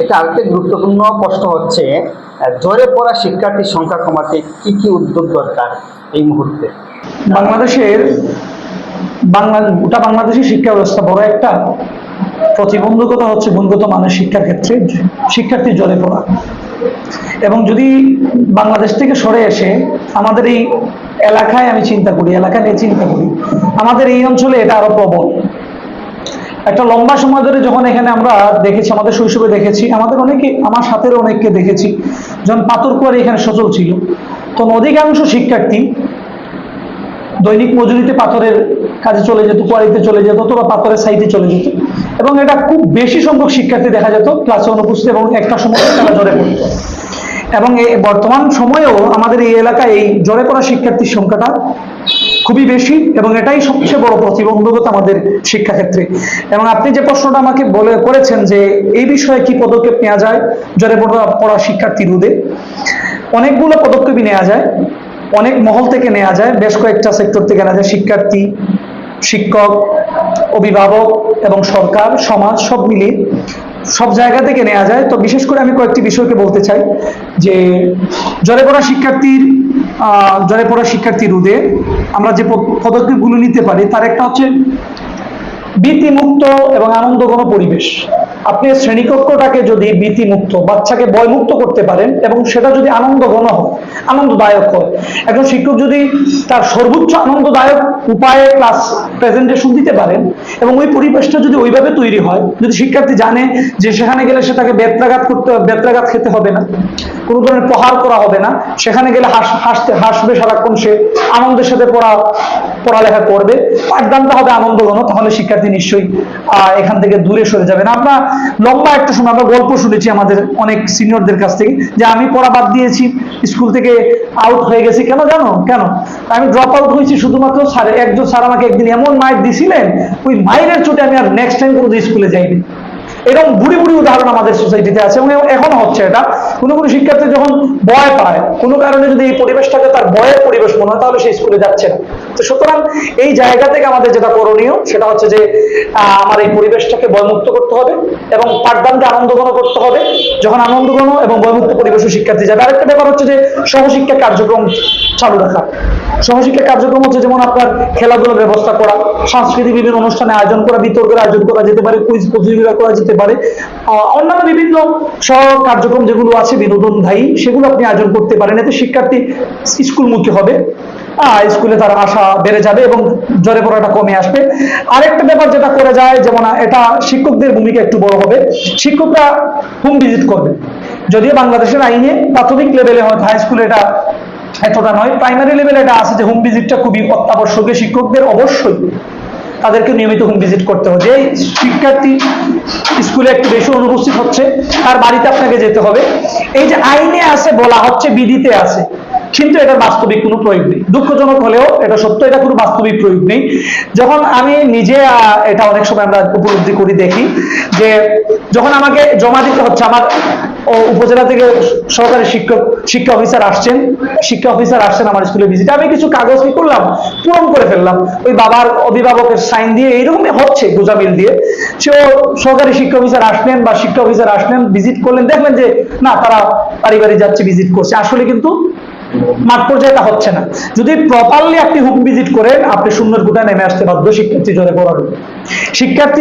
এটা আরেকটি গুরুত্বপূর্ণ প্রশ্ন হচ্ছে, ঝরে পড়া শিক্ষার্থীর সংখ্যা কমাতে কি কি উদ্যোগ দরকার এই মুহূর্তে? বাংলাদেশের গোটা বাংলাদেশের শিক্ষা ব্যবস্থা বড় একটা প্রতিবন্ধকতা হচ্ছে গুণগত মানের শিক্ষার ক্ষেত্রে শিক্ষার্থী ঝরে পড়া। এবং যদি বাংলাদেশ থেকে সরে এসে আমাদের এই এলাকায় আমি চিন্তা করি, এলাকা নিয়ে চিন্তা করি, আমাদের এই অঞ্চলে এটা আরো প্রবল। একটা লম্বা সময় ধরে যখন এখানে আমরা দেখেছি, আমাদের শৈশবে দেখেছি, আমাদের অনেকে, আমার সাথের অনেককে দেখেছি, যখন পাথরকুয়ারি এখানে সচল ছিল, তখন অধিকাংশ শিক্ষার্থী দৈনিক মজুরিতে পাথরের কাজে চলে যেত, কোয়ারিতে চলে যেত, অথবা পাথরের সাইডে চলে যেত, এবং এটা খুব বেশি সংখ্যক শিক্ষার্থী দেখা যেত ক্লাসে অনুপস্থিত, এবং একটা সময় তারা ঝরে পড়ত। এবং বর্তমান সময়েও আমাদের এই এলাকায় এই ঝরে পড়া শিক্ষার্থীর সংখ্যাটা খুবই বেশি, এবং এটাই সবচেয়ে বড় প্রতিবন্ধকতা আমাদের শিক্ষাক্ষেত্রে। এবং আপনি যে প্রশ্নটা আমাকে করেছেন যে এই বিষয়ে কি পদক্ষেপ নেওয়া যায় ঝরে পড়া শিক্ষার্থী রোধে, অনেকগুলো পদক্ষেপই নেওয়া যায়, অনেক মহল থেকে নেওয়া যায়, বেশ কয়েকটা সেক্টর থেকে নেওয়া যায়। শিক্ষার্থী, শিক্ষক, অভিভাবক এবং সরকার, সমাজ সব মিলিয়ে সব জায়গা থেকে নেওয়া যায়। তো বিশেষ করে আমি কয়েকটি বিষয়কে বলতে চাই যে ঝরে পড়া শিক্ষার্থী রোধে আমরা যে পদক্ষেপগুলো নিতে পারি, তার একটা হচ্ছে ভীতিমুক্ত এবং আনন্দঘন পরিবেশ। আপনি শ্রেণীকক্ষটাকে যদি ভীতিমুক্ত, বাচ্চাকে ভয়মুক্ত করতে পারেন, এবং সেটা যদি আনন্দঘন হয়, আনন্দদায়ক হয়, একজন শিক্ষক যদি তার সর্বোচ্চ আনন্দদায়ক উপায়ে ক্লাস প্রেজেন্টেশন দিতে পারেন, এবং ওই পরিবেশটা যদি ওইভাবে তৈরি হয়, যদি শিক্ষার্থী জানে যে সেখানে গেলে সে তাকে বেত্রাঘাত খেতে হবে না, কোনো ধরনের প্রহার করা হবে না, সেখানে গেলে হাসবে সারাক্ষণ, সে আনন্দের সাথে পড়ালেখা করবে, পাঠদানটা হবে আনন্দঘন, তাহলে শিক্ষার্থী নিশ্চয়ই এখান থেকে দূরে সরে যাবে না। আমরা লম্বা একটা সময় আমরা গল্প শুনেছি আমাদের অনেক সিনিয়রদের কাছ থেকে, যে আমি পড়া বাদ দিয়েছি, স্কুল থেকে আউট হয়ে গেছি, কেন জানো? কেন? আমি ড্রপ আউট হয়েছি শুধুমাত্র একজন স্যার আমাকে একদিন এমন মাইর দিছিলেন, ওই মাইরের চোটে আমি আর নেক্সট টাইম কোনো স্কুলে যাইনি। এরকম বুড়ি বুড়ি উদাহরণ আমাদের সোসাইটিতে আছে, এবং এখনো হচ্ছে এটা। কোনো শিক্ষার্থী যখন ভয় পায়, কোনো কারণে যদি এই পরিবেশটাকে তার ভয়ের পরিবেশ মনে হয়, তাহলে সে স্কুলে যাচ্ছে না। তো সুতরাং এই জায়গা থেকে আমাদের যেটা করণীয়, সেটা হচ্ছে যে আমার এই পরিবেশটাকে ভয়মুক্ত করতে হবে, এবং পাঠদানকে আনন্দঘন করতে হবে। যখন আনন্দঘন এবং ভয়মুক্ত পরিবেশ শিক্ষার্থী যাবে, আরেকটা ব্যাপার হচ্ছে যে সহশিক্ষা কার্যক্রম চালু রাখা। সহশিক্ষা কার্যক্রম হচ্ছে যেমন আপনার খেলাধুলার ব্যবস্থা করা, সাংস্কৃতিক বিভিন্ন অনুষ্ঠানে আয়োজন করা, বিতর্কের আয়োজন করা যেতে পারে, কুইজ প্রতিযোগিতা করা যেতে পারে, অন্যান্য বিভিন্ন সহ কার্যক্রম যেগুলো আছে বিনোদনদায়ী, সেগুলো আপনি আয়োজন করতে পারেন। এতে শিক্ষার্থী স্কুলমুখী হবে, স্কুলে তার আশা বেড়ে যাবে এবং ঝরে পড়াটা কমে আসবে। আরেকটা ব্যাপার যেটা করে যায়, যেমন এটা শিক্ষকদের ভূমিকা একটু বড় হবে, শিক্ষকরা হোম ভিজিট করবে। যদিও বাংলাদেশের আইনে প্রাথমিক লেভেলে হয়তো, হাই স্কুলে এটা এতটা নয়, প্রাইমারি লেভেলে এটা আছে যে হোম ভিজিটটা খুবই অত্যাবশ্যকীয়। শিক্ষকদের অবশ্যই তাদেরকে নিয়মিত হোম ভিজিট করতে হবে। যে শিক্ষার্থী স্কুলে একটু বেশি অনুপস্থিত হচ্ছে, তার বাড়িতে আপনাকে যেতে হবে। এই যে আইনে আছে, বলা হচ্ছে, বিধিতে আছে, কিন্তু এটার বাস্তবিক কোনো প্রয়োগ নেই। দুঃখজনক হলেও এটা সত্য, এটা কোনো বাস্তবিক প্রয়োগ নেই। যখন আমি নিজে এটা অনেক সময় আমরা উপলব্ধি করি, দেখি যে যখন আমাকে জমা দিতে হচ্ছে, আমার উপজেলা থেকে সরকারি শিক্ষা অফিসার আসছেন আমার স্কুলে ভিজিটে, আমি কিছু কাগজ কি করলাম, পূরণ করে ফেললাম, ওই বাবার অভিভাবকের সাইন দিয়ে, এইরকমই হচ্ছে গোজামিল দিয়ে। সে সরকারি শিক্ষা অফিসার আসলেন বা শিক্ষা অফিসার আসলেন, ভিজিট করলেন, দেখলেন যে না, তারা বাড়ি বাড়ি যাচ্ছে, ভিজিট করছে, আসলে কিন্তু মাঠ পর্যায়ে এটা হচ্ছে না। যদি প্রপারলি আপনি হোম ভিজিট করেন, আপনি শূন্যের কোটায় নেমে আসতে বাধ্য শিক্ষার্থী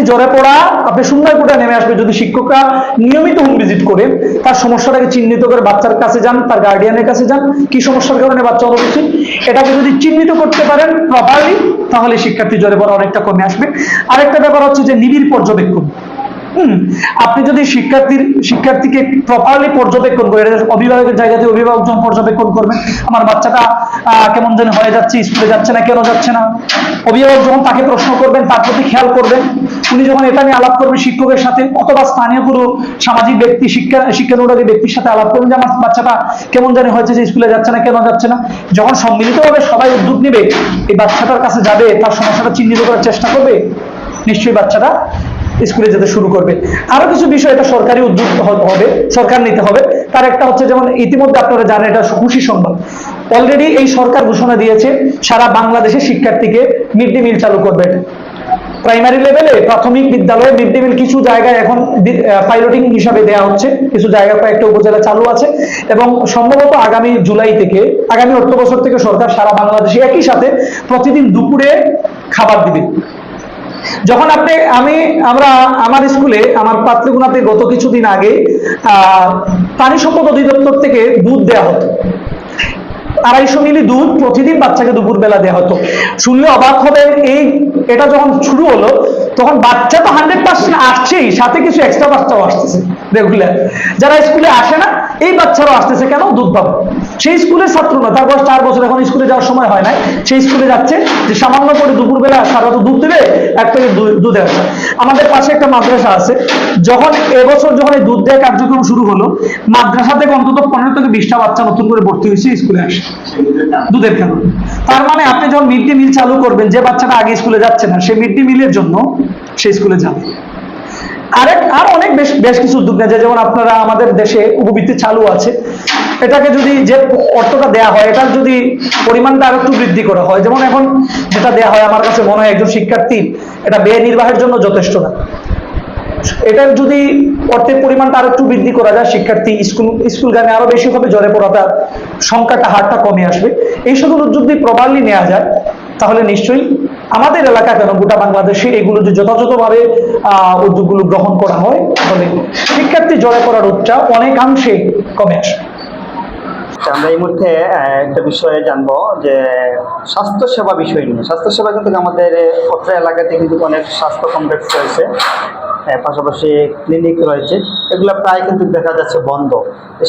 ঝরে পড়া আপনি শূন্যের কোটায় নেমে আসবে যদি শিক্ষকরা নিয়মিত হোম ভিজিট করে তার সমস্যাটাকে চিহ্নিত করে বাচ্চার কাছে যান, তার গার্ডিয়ানের কাছে যান, কি সমস্যার কারণে বাচ্চা অনুপস্থিত, এটাকে যদি চিহ্নিত করতে পারেন প্রপারলি, তাহলে শিক্ষার্থী ঝরে পড়া অনেকটা কমে আসবে। আরেকটা ব্যাপার হচ্ছে যে নিবিড় পর্যবেক্ষণ। আপনি যদি শিক্ষার্থীকে প্রপারলি পর্যবেক্ষণ করেন, অভিভাবকের জায়গাতে অভিভাবক যখন পর্যবেক্ষণ করবেন, আমার বাচ্চাটা কেমন যেন হয়ে যাচ্ছে, স্কুলে যাচ্ছে না, কেন যাচ্ছে না, অভিভাবক যখন তাকে প্রশ্ন করবেন, তার প্রতি খেয়াল করবেন, উনি যখন এটা নিয়ে আলাপ করবেন শিক্ষকের সাথে, অথবা স্থানীয় কোনো সামাজিক ব্যক্তি, শিক্ষানুরাগী ব্যক্তির সাথে আলাপ করবেন যে আমার বাচ্চাটা কেমন জানি হয়েছে, যে স্কুলে যাচ্ছে না, কেন যাচ্ছে না, যখন সম্মিলিতভাবে সবাই উদ্যোগ নেবে, এই বাচ্চাটার কাছে যাবে, তার সমস্যাটা চিহ্নিত করার চেষ্টা করবে, নিশ্চয়ই বাচ্চাটা স্কুলে যেতে শুরু করবে। আরো কিছু বিষয় এটা সরকারি উদ্যোগ হবে, সরকার নিতে হবে। তার একটা হচ্ছে, যেমন ইতিমধ্যে আপনারা জানেন, এটা খুশি সংবাদ, অলরেডি এই সরকার ঘোষণা দিয়েছে সারা বাংলাদেশের শিক্ষার্থীকে মিড ডে মিল চালু করবে। প্রাইমারি লেভেলে প্রাথমিক বিদ্যালয়ে মিড ডে মিল কিছু জায়গায় এখন পাইলটিং হিসাবে দেওয়া হচ্ছে, কিছু জায়গায় কয়েকটা উপজেলা চালু আছে, এবং সম্ভবত আগামী জুলাই থেকে, আগামী অর্থ বছর থেকে সরকার সারা বাংলাদেশে একই সাথে প্রতিদিন দুপুরে খাবার দিবে। যখন আমার স্কুলে, আমার পাত্রগুনাতে গত কিছুদিন আগে পানি সম্পদ অধিদপ্তর থেকে দুধ দেওয়া হতো, 250 মিলি দুধ প্রতিদিন বাচ্চাকে দুপুর বেলা দেওয়া হতো। শুনলে অবাক হবেন, এটা যখন শুরু হলো তখন বাচ্চা তো 100% আসছেই, সাথে কিছু এক্সট্রা বাচ্চাও আসতেছে রেগুলার, যারা স্কুলে আসে না এই বাচ্চারাও আসতেছে। কেন? দুধ পাবে। সেই স্কুলের ছাত্র না, তার বয়স 4 বছর, এখন স্কুলে যাওয়ার সময় হয় না, সেই স্কুলে যাচ্ছে যে সামান্য করে দুপুরবেলা সারা তো দুধ দেবে, এক প্যাকেট দুধ আছে। আমাদের পাশে একটা মাদ্রাসা আছে, যখন এবছর যখন এই দুধ দেওয়া কার্যক্রম শুরু হলো, মাদ্রাসা থেকে অন্তত 15 থেকে 20টা বাচ্চা নতুন করে ভর্তি হয়েছে স্কুলে আসে দুধের কারণে। তার মানে আপনি যখন মিড ডে মিল চালু করবেন, যে বাচ্চাটা আগে স্কুলে যাচ্ছে না সে মিড ডে মিলের জন্য সেই স্কুলে যাবে। আর অনেক বেশ কিছু উদ্যোগ নেওয়া যায়, যেমন আপনারা আমাদের দেশে উপবৃত্তি চালু আছে, এটাকে যদি যে অর্থটা দেওয়া হয় এটার যদি পরিমাণটা আরো একটু বৃদ্ধি করা হয়, যেমন এখন যেটা দেওয়া হয় আমার কাছে মনে হয় একজন শিক্ষার্থী এটা ব্যয় নির্বাহের জন্য যথেষ্ট না। এটার যদি অর্থের পরিমাণটা আরো একটু বৃদ্ধি করা যায়, শিক্ষার্থী স্কুলগামী আরো বেশি হবে, জ্বরে পড়াটা সংখ্যাটা হারটা কমে আসবে। এই সকল উদ্যোগ যদি প্রপারলি নেওয়া যায় তাহলে নিশ্চয়ই আমাদের এলাকা কেন গোটা বাংলাদেশে এগুলো যদি যথাযথভাবে উদ্যোগগুলো গ্রহণ করা হয় তাহলে শিক্ষার্থী জ্বরে পড়ার রোগটা অনেকাংশে কমে আসবে। আমরা এই মুহূর্তে একটা বিষয়ে জানবো যে স্বাস্থ্যসেবা বিষয় নিয়ে। স্বাস্থ্যসেবা কিন্তু আমাদের অত্র এলাকাতে কিন্তু অনেক স্বাস্থ্য কমপ্লেক্স রয়েছে, পাশাপাশি ক্লিনিক রয়েছে, এগুলো প্রায় কিন্তু দেখা যাচ্ছে বন্ধ।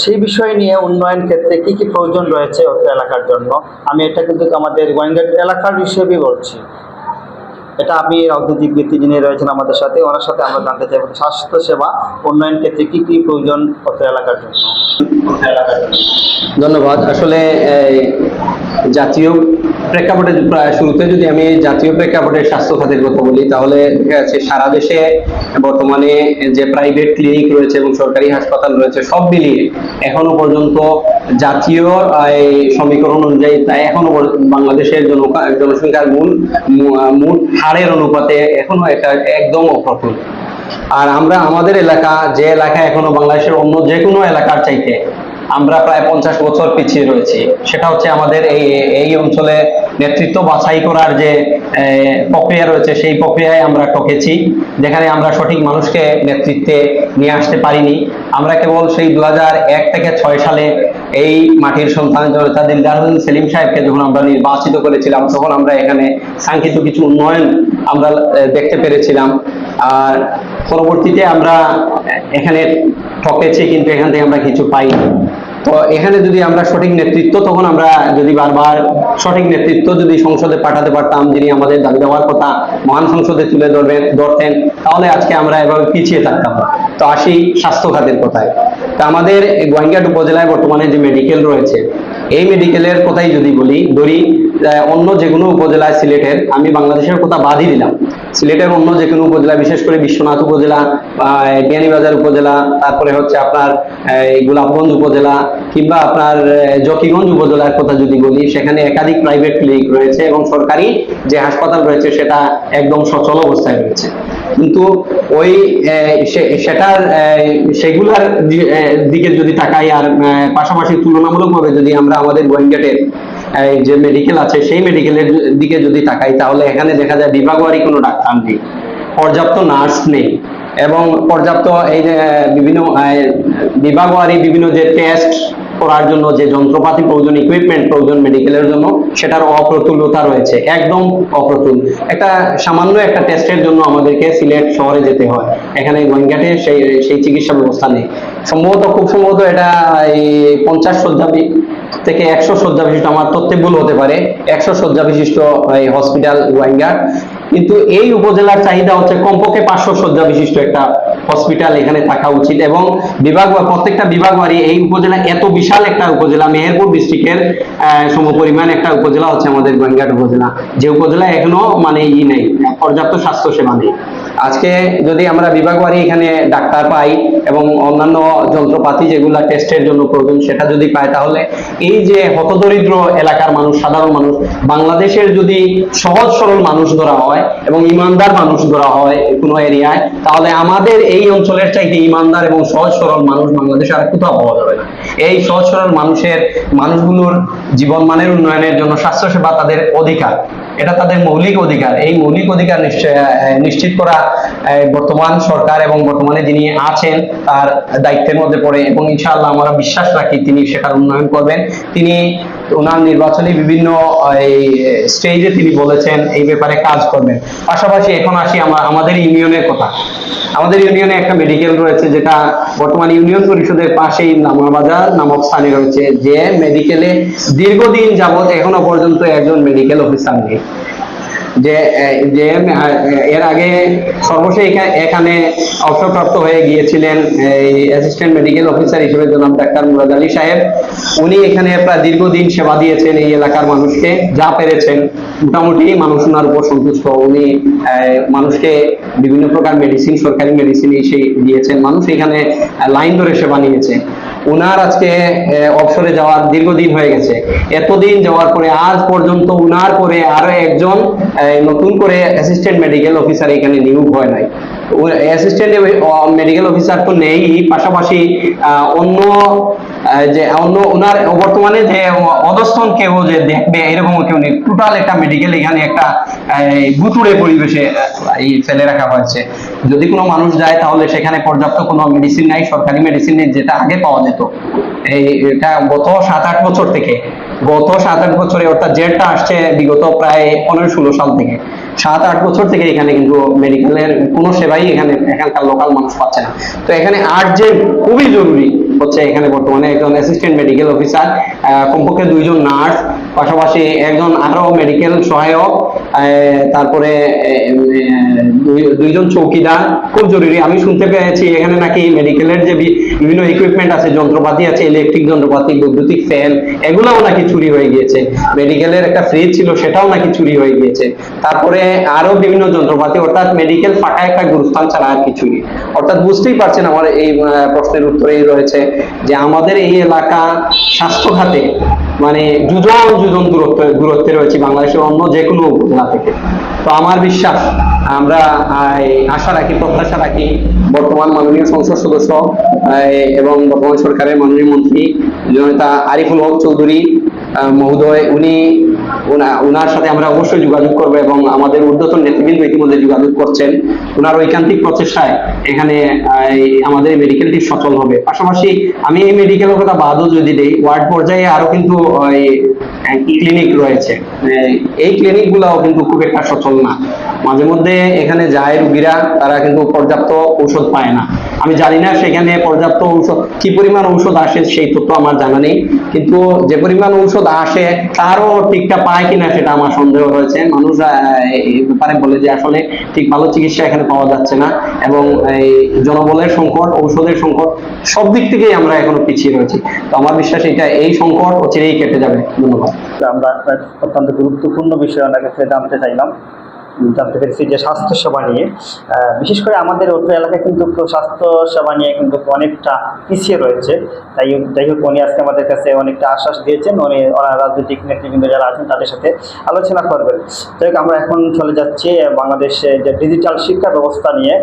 সেই বিষয় নিয়ে উন্নয়ন ক্ষেত্রে কি কি প্রয়োজন রয়েছে অত্র এলাকার জন্য, আমি এটা কিন্তু আমাদের গোয়েঙ্গাট এলাকার হিসেবেই বলছি। এটা আমি রাজনৈতিক ব্যক্তি যিনি রয়েছেন আমাদের সাথে, ওনার সাথে আমরা জানতে চাইব স্বাস্থ্যসেবা উন্নয়ন ক্ষেত্রে কি কি প্রয়োজন অত্র এলাকার জন্য। ধন্যবাদ। আসলে জাতীয় প্রেক্ষাপটে শুরুতে যদি আমি জাতীয় প্রেক্ষাপটে স্বাস্থ্য খাতের কথা বলি, তাহলে দেখা যাচ্ছে সারা দেশে বর্তমানে যে প্রাইভেট ক্লিনিক রয়েছে এবং সরকারি হাসপাতাল রয়েছে সব মিলিয়ে এখনো পর্যন্ত জাতীয় সমীকরণ অনুযায়ী তাই এখনো বাংলাদেশের জনসংখ্যার মোট হারের অনুপাতে এখনো এটা একদম অপ্রতুল। আর আমরা আমাদের এলাকা, যে এলাকা এখনো বাংলাদেশের অন্য যে কোনো এলাকার চাইতে আমরা প্রায় 50 বছর পিছিয়ে রয়েছি, সেটা হচ্ছে আমাদের এই অঞ্চলে নেতৃত্ব বাছাই করার যে প্রক্রিয়া রয়েছে সেই প্রক্রিয়ায় আমরা ঠকেছি, যেখানে আমরা সঠিক মানুষকে নেতৃত্বে নিয়ে আসতে পারিনি। আমরা কেবল সেই 2001 থেকে 6 সালে এই মাটির সন্তান জনতা দিলদার হোসেন সেলিম সাহেবকে যখন আমরা নির্বাচিত করেছিলাম তখন আমরা এখানে সাংখ্যিত কিছু উন্নয়ন আমরা দেখতে পেরেছিলাম। আর পরবর্তীতে আমরা এখানে ঠকেছি, কিন্তু এখান থেকে আমরা কিছু পাইনি। তো এখানে যদি আমরা সঠিক নেতৃত্ব, তখন আমরা যদি বারবার সঠিক নেতৃত্ব যদি সংসদে পাঠাতে পারতাম, যিনি আমাদের দাবি দেওয়ার কথা মহান সংসদে তুলে ধরতেন, তাহলে আজকে আমরা এভাবে পিছিয়ে থাকতাম। তো আসি স্বাস্থ্য খাতের কথায়। তা আমাদের গোয়েঙ্গাট উপজেলায় বর্তমানে যে মেডিকেল রয়েছে, এই মেডিকেলের কথাই যদি ধরি অন্য যে কোনো উপজেলায়, সিলেটের, আমি বাংলাদেশের কথা বাদই দিলাম, সিলেটের অন্য যে কোনো উপজেলা, বিশেষ করে বিশ্বনাথ উপজেলা, বিয়ানীবাজার উপজেলা, তারপরে হচ্ছে আপনার গোলাপগঞ্জ উপজেলা কিংবা আপনার জকিগঞ্জ উপজেলার কথা যদি বলি, সেখানে একাধিক প্রাইভেট ক্লিনিক রয়েছে এবং সরকারি যে হাসপাতাল রয়েছে সেটা একদম সচল অবস্থায় রয়েছে। কিন্তু ওই সেগুলার দিকে যদি তাকাই, আর পাশাপাশি তুলনামূলকভাবে যদি আমরা আমাদের গোয়েঙ্গাটের যে মেডিকেল আছে সেই মেডিকেলের দিকে যদি তাকাই, তাহলে এখানে দেখা যায় বিভাগওয়ারি কোনো ডাক্তার নেই, পর্যাপ্ত নার্স নেই, এবং পর্যাপ্ত এই যে বিভিন্ন বিভাগওয়ারি বিভিন্ন যে টেস্ট করার জন্য যে যন্ত্রপাতি প্রয়োজন, ইকুইপমেন্ট প্রয়োজন মেডিকেলের জন্য, সেটার অপ্রতুলতা রয়েছে, একদম অপ্রতুল। একটা সামান্য একটা টেস্টের জন্য আমাদেরকে সিলেট শহরে যেতে হয়, এখানে গোয়েঙ্গাটে সেই চিকিৎসা ব্যবস্থা নেই। খুব সম্ভবত এটা 50 শয্যা থেকে 100 শয্যা বিশিষ্ট, আমার তথ্যে ভুল হতে পারে, 100 শয্যা বিশিষ্ট এই হসপিটাল গোয়েঙ্গাট। কিন্তু এই উপজেলার চাহিদা হচ্ছে কমপক্ষে 500 শয্যা বিশিষ্ট একটা হসপিটাল এখানে থাকা উচিত, এবং প্রত্যেকটা বিভাগওয়ারি, এই উপজেলা এত বিশাল একটা উপজেলা, মেহেরপুর ডিস্ট্রিক্টের সমপরিমাণ একটা উপজেলা হচ্ছে আমাদের গোয়েঙ্গাট উপজেলা, যে উপজেলা এখনো মানে নেই, পর্যাপ্ত স্বাস্থ্য সেবা নেই। আজকে যদি আমরা বিভাগবাড়ি এখানে ডাক্তার পাই এবং অন্যান্য যন্ত্রপাতি যেগুলা টেস্টের জন্য প্রয়োজন সেটা যদি পাই, তাহলে এই যে হতদরিদ্র এলাকার মানুষ, সাধারণ মানুষ, বাংলাদেশের যদি সহজ সরল মানুষ ধরা হয় এবং ইমানদার মানুষ ধরা হয় কোনো এরিয়ায়, তাহলে আমাদের এই অঞ্চলের চাইতে ইমানদার এবং সহজ সরল মানুষ বাংলাদেশে আর কোথাও পাওয়া যাবে না। এই সহজ সরল মানুষগুলোর জীবন মানের উন্নয়নের জন্য স্বাস্থ্যসেবা তাদের অধিকার, এটা তাদের মৌলিক অধিকার। এই মৌলিক অধিকার নিশ্চিত করা বর্তমান সরকার এবং বর্তমানে যিনি আছেন তার দায়িত্বের মধ্যে পড়ে, এবং ইনশাআল্লাহ আমরা বিশ্বাস রাখি তিনি সেটার উন্নয়ন করবেন। তিনি ওনার নির্বাচনী বিভিন্ন স্টেজে তিনি বলেছেন এই ব্যাপারে কাজ করবেন। পাশাপাশি এখন আসি আমাদের ইউনিয়নের কথা। আমাদের ইউনিয়নে একটা মেডিকেল রয়েছে যেটা বর্তমানে ইউনিয়ন পরিষদের পাশেই নামাবাজার নামক স্থানে রয়েছে, যে মেডিকেলে দীর্ঘদিন যাবত এখনো পর্যন্ত একজন মেডিকেল অফিসার নেই। যে এর আগে সর্বশেষ এখানে অবসরপ্রাপ্ত হয়ে গিয়েছিলেন অ্যাসিস্ট্যান্ট মেডিকেল অফিসার হিসেবে জনাব ডাক্তার মুরাদ আলী সাহেব। উনি এখানে প্রায় দীর্ঘদিন সেবা দিয়েছেন এই এলাকার মানুষকে, যা পেরেছেন মোটামুটি মানুষ ওনার উপর সন্তুষ্ট। উনি মানুষকে বিভিন্ন প্রকার মেডিসিন, সরকারি মেডিসিন এসে দিয়েছেন, মানুষ এখানে লাইন ধরে সেবা নিয়েছে। উনার আজকে অবসরে যাওয়ার দীর্ঘদিন হয়ে গেছে। এতদিন যাওয়ার পরে আজ পর্যন্ত উনার পরে আরো একজন নতুন করে অ্যাসিস্ট্যান্ট মেডিকেল অফিসার এখানে নিয়োগ হয় নাই। অ্যাসিস্ট্যান্ট মেডিকেল অফিসার তো নেই, পাশাপাশি অন্য ওনার বর্তমানে যে অধস্তন কেউ যে দেখবে এরকম কেউ নেই। টোটাল একটা মেডিকেল এখানে একটা ভুতুড়ে পরিবেশে ফেলে রাখা হয়েছে। যদি কোনো মানুষ যায় তাহলে সেখানে পর্যাপ্ত কোনো মেডিসিন নাই, সরকারি মেডিসিন নেই, যেটা আগে পাওয়া যেত। এটা গত 7-8 বছর থেকে, গত 7-8 বছরে, অর্থাৎ যেটা আসছে বিগত প্রায় 15-16 সাল থেকে, 7-8 বছর থেকে এখানে কিন্তু মেডিকেলের কোনো সেবাই এখানকার লোকাল মানুষ পাচ্ছে না। তো এখানে আর্জেন্ট খুবই জরুরি হচ্ছে এখানে বর্তমানে একজন অ্যাসিস্ট্যান্ট মেডিকেল অফিসার, কমপক্ষে 2 জন নার্স, পাশাপাশি একজন আরো মেডিকেল সহায়ক, তারপরে 2 জন চৌকিদার, খুব জরুরি। আমি শুনতে পেয়েছি এখানে নাকি মেডিকেলের যে বিভিন্ন ইকুইপমেন্ট আছে, যন্ত্রপাতি আছে, ইলেকট্রিক যন্ত্রপাতি, বৈদ্যুতিক ফ্যান, এগুলাও নাকি চুরি হয়ে গিয়েছে। মেডিকেলের একটা ফ্রিজ ছিল, সেটাও নাকি চুরি হয়ে গিয়েছে। তারপরে আরো বিভিন্ন যন্ত্রপাতি, অর্থাৎ মেডিকেল ফাঁকা একটা গুরুস্থান ছাড়া আর কিছুই। অর্থাৎ বুঝতেই পারছেন আমার এই প্রশ্নের উত্তরেই রয়েছে যে আমাদের এই এলাকা স্বাস্থ্য খাতে মানে যুজন দূরত্বে রয়েছে বাংলাদেশের অন্য যে কোনো উপজেলা থেকে। তো আমার বিশ্বাস, আমরা আশা রাখি, প্রত্যাশা রাখি বর্তমান মাননীয় সংসদ সদস্য এবং বর্তমান সরকারের মাননীয় মন্ত্রী জনতা আরিফুল হক চৌধুরী মহোদয়, উনার সাথে আমরা অবশ্যই যোগাযোগ করবো, এবং আমাদের ঊর্ধ্বতন নেতৃবৃন্দ ইতিমধ্যে যোগাযোগ করছেন। উনার ঐকান্তিক প্রচেষ্টায় এখানে আমাদের মেডিকেলটি সচল হবে। পাশাপাশি আমি এই মেডিকেলের কথা বাদও যদি দেই, ওয়ার্ড পর্যায়ে আরো কিন্তু ক্লিনিক রয়েছে। এই ক্লিনিক গুলাও কিন্তু খুব একটা সচল না। মাঝে মধ্যে এখানে যায় রুগীরা, তারা কিন্তু পর্যাপ্ত ঔষধ পায় না। আমি জানি না সেখানে পর্যাপ্ত ঔষধ, কি পরিমাণ ঔষধ আসে সেই তথ্য আমার জানা নেই, কিন্তু যে পরিমাণ ঔষধ আসে তারও ঠিকঠাক পায় কিনা সেটা আমার সন্দেহ রয়েছে। মানুষ এই ব্যাপারে বলে যে আসলে ঠিক ভালো চিকিৎসা এখানে পাওয়া যাচ্ছে না, এবং এই জনবলের সংকট, ঔষধের সংকট, সব দিক থেকেই আমরা এখনো পিছিয়ে রয়েছি। তো আমার বিশ্বাস এই সংকট অচিরেই কেটে যাবে। ধন্যবাদ। আমরা অত্যন্ত গুরুত্বপূর্ণ বিষয় ওনার কাছে জানতে পেরেছি যে স্বাস্থ্যসেবা নিয়ে, বিশেষ করে আমাদের অত্র এলাকায় কিন্তু স্বাস্থ্যসেবা নিয়ে কিন্তু অনেকটা পিছিয়ে রয়েছে। যাই হোক উনি আজকে আমাদের কাছে অনেকটা আশ্বাস দিয়েছেন, ওনার রাজনৈতিক নেতৃবৃন্দ যারা আছেন তাদের সাথে আলোচনা করবেন। যাই হোক আমরা এখন চলে যাচ্ছি বাংলাদেশে যে ডিজিটাল শিক্ষা ব্যবস্থা নিয়ে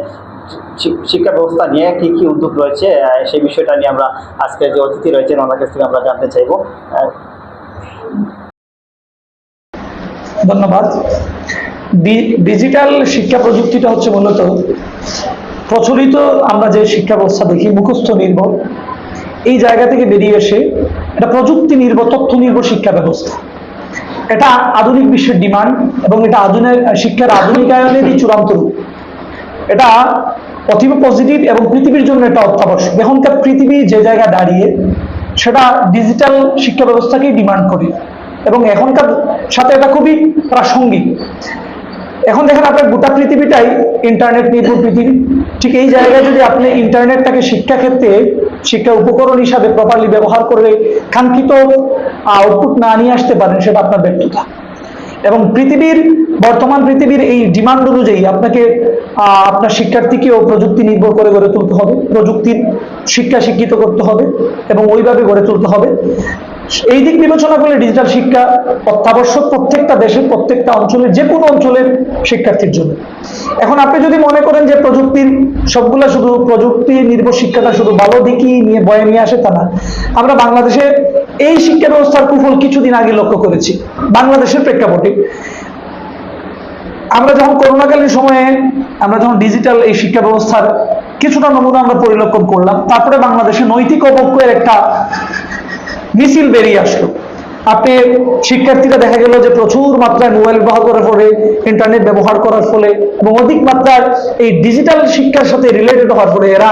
কী কী উদ্যোগ রয়েছে সেই বিষয়টা নিয়ে আমরা আজকে যে অতিথি রয়েছেন ওনার কাছ থেকে আমরা জানতে চাইব। ধন্যবাদ। ডিজিটাল শিক্ষা প্রযুক্তিটা হচ্ছে মূলত প্রচলিত আমরা যে শিক্ষা ব্যবস্থা দেখি মুখস্থ নির্ভর, এই জায়গা থেকে বেরিয়ে এসে এটা প্রযুক্তি নির্ভর, তথ্য নির্ভর শিক্ষা ব্যবস্থা। এটা আধুনিক বিশ্বের ডিমান্ড, এবং এটা শিক্ষার আধুনিকায়নেরই চূড়ান্ত রূপ। এটা অতীব পজিটিভ এবং পৃথিবীর জন্য এটা অত্যাবশ্যক। এখনকার পৃথিবী যে জায়গায় দাঁড়িয়ে সেটা ডিজিটাল শিক্ষা ব্যবস্থাকেই ডিমান্ড করে, এবং এখনকার সাথে এটা খুবই প্রাসঙ্গিক। এখন দেখেন আপনার গোটা পৃথিবীটাই ইন্টারনেট নির্ভর পৃথিবী। ঠিক এই জায়গায় যদি আপনি ইন্টারনেটটাকে শিক্ষাক্ষেত্রে শিক্ষা উপকরণ হিসাবে প্রপারলি ব্যবহার করে কাঙ্ক্ষিত আউটপুট না নিয়ে আসতে পারেন, সেটা আপনার ব্যর্থতা। এবং পৃথিবীর বর্তমান পৃথিবীর এই ডিমান্ড অনুযায়ী আপনাকে আপনার শিক্ষার্থীকেও প্রযুক্তি নির্ভর করে গড়ে তুলতে হবে, প্রযুক্তির শিক্ষিত করতে হবে এবং ওইভাবে গড়ে তুলতে হবে। এই দিক বিবেচনা করলে ডিজিটাল শিক্ষা অত্যাবশ্যক প্রত্যেকটা দেশের, প্রত্যেকটা অঞ্চলের, যে কোনো অঞ্চলের শিক্ষার্থীর জন্য। এখন আপনি যদি মনে করেন যে প্রযুক্তির সবগুলা শুধু প্রযুক্তি নির্ভর শিক্ষাটা শুধু ভালো দিকই নিয়ে বয়ে নিয়ে আসে, তা না। আমরা বাংলাদেশে এই শিক্ষা ব্যবস্থার কুফল কিছুদিন আগে লক্ষ্য করেছি। বাংলাদেশের প্রেক্ষাপটে আমরা যখন করোনাকালীন সময়ে আমরা যখন ডিজিটাল এই শিক্ষা ব্যবস্থার কিছুটা নমুনা আমরা পরিলক্ষণ করলাম, তারপরে বাংলাদেশে নৈতিক অবক্ষয়ের একটা মিছিল বেরিয়ে আসলো। আপনি শিক্ষার্থীরা দেখা গেল যে প্রচুর মাত্রায় মোবাইল ব্যবহার করার ফলে, ইন্টারনেট ব্যবহার করার ফলে এবং অধিক মাত্রার এই ডিজিটাল শিক্ষার সাথে রিলেটেড হওয়ার ফলে এরা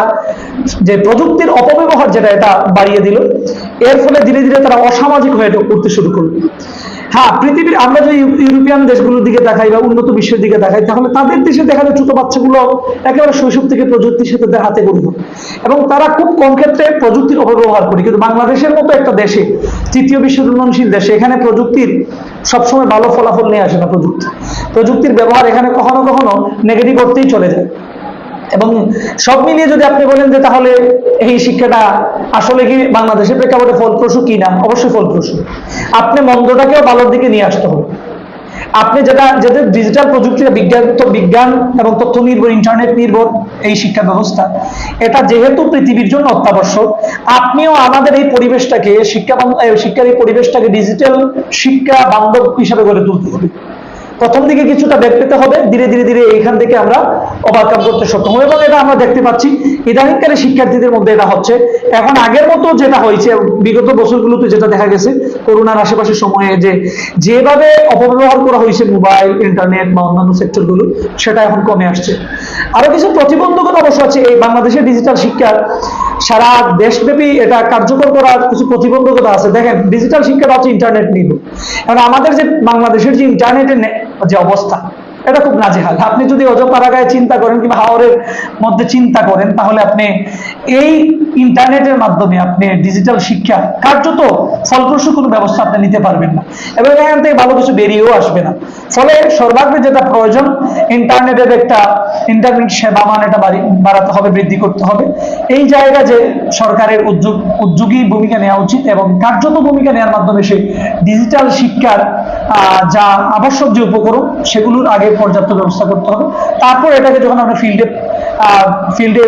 যে প্রযুক্তির অপব্যবহার যেটা এটা বাড়িয়ে দিল। এর ফলে ধীরে ধীরে তারা অসামাজিক হয়ে উঠতে শুরু করলো। হ্যাঁ, পৃথিবীর আমরা যদি ইউরোপিয়ান দেশগুলোর দিকে দেখাই বা উন্নত বিশ্বের দিকে দেখাই, তাহলে তাদের দেশে দেখা যায় ছোট বাচ্চাগুলো একেবারে শৈশব থেকে প্রযুক্তির সাথে হাতে গড়িত এবং তারা খুব কম ক্ষেত্রে প্রযুক্তির অপব্যবহার করে। কিন্তু বাংলাদেশের মতো একটা দেশে, তৃতীয় বিশ্বের উন্নয়নশীল দেশে, এখানে প্রযুক্তির সবসময় ভালো ফলাফল নিয়ে আসে না। প্রযুক্তির ব্যবহার এখানে কখনো কখনো নেগেটিভ অর্থেই চলে যায়। এবং সব মিলিয়ে যদি আপনি বলেন যে তাহলে এই শিক্ষাটা আসলে কি বাংলাদেশের প্রেক্ষাপটে ফলপ্রসূ কি না, অবশ্যই ফলপ্রসূ। আপনি মন্দটাকেও ভালোর দিকে নিয়ে আসতে হবে। আপনি যেটা ডিজিটাল প্রযুক্তির বিজ্ঞান এবং তথ্য নির্ভর, ইন্টারনেট নির্ভর এই শিক্ষা ব্যবস্থা, এটা যেহেতু পৃথিবীর জন্য অত্যাবশ্যক, আপনিও আমাদের এই পরিবেশটাকে শিক্ষার এই পরিবেশটাকে ডিজিটাল শিক্ষা বান্ধব হিসাবে গড়ে তুলতে হবে। প্রথম দিকে কিছুটা বেগ পেতে হবে, ধীরে ধীরে ধীরে এইখান থেকে আমরা ওভারকাম করতে সক্ষম হব। এবং এটা আমরা দেখতে পাচ্ছি ইদানিংকালে শিক্ষার্থীদের মধ্যে এটা হচ্ছে। এখন আগের মতো যেটা হয়েছে বিগত বছরগুলোতে যেটা দেখা গেছে করোনার আশেপাশের সময়ে যেভাবে অপব্যবহার করা হয়েছে মোবাইল, ইন্টারনেট বা অন্যান্য সেক্টরগুলো, সেটা এখন কমে আসছে। আরো কিছু প্রতিবন্ধকতা অবশ্য আছে এই বাংলাদেশের ডিজিটাল শিক্ষার সারা দেশব্যাপী এটা কার্যকর করার কিছু প্রতিবন্ধকতা আছে। দেখেন, ডিজিটাল শিক্ষাটা হচ্ছে ইন্টারনেট নির্ভর। এখন আমাদের যে বাংলাদেশের যে ইন্টারনেটের যে অবস্থা, এটা খুব নাজেহাল। আপনি যদি অজপাড়াগায় চিন্তা করেন কিংবা হাওরের মধ্যে চিন্তা করেন, তাহলে আপনি এই ইন্টারনেটের মাধ্যমে আপনি ডিজিটাল শিক্ষা কার্যত ফলপ্রসূ কোনো ব্যবস্থা আপনি নিতে পারবেন না এবং এখান থেকে ভালো কিছু বেরিয়েও আসবে না। ফলে সর্বাগ্রে যেটা প্রয়োজন, ইন্টারনেটের একটা ইন্টারনেট সেবা মান এটা বাড়াতে হবে, বৃদ্ধি করতে হবে। এই জায়গা যে সরকারের উদ্যোগী ভূমিকা নেওয়া উচিত এবং কার্যত ভূমিকা নেওয়ার মাধ্যমে সেই ডিজিটাল শিক্ষার যা আবশ্যক যে উপকরণ, সেগুলোর আগে পর্যাপ্ত ব্যবস্থা করতে হবে। তারপর এটাকে যখন আপনি ফিল্ডে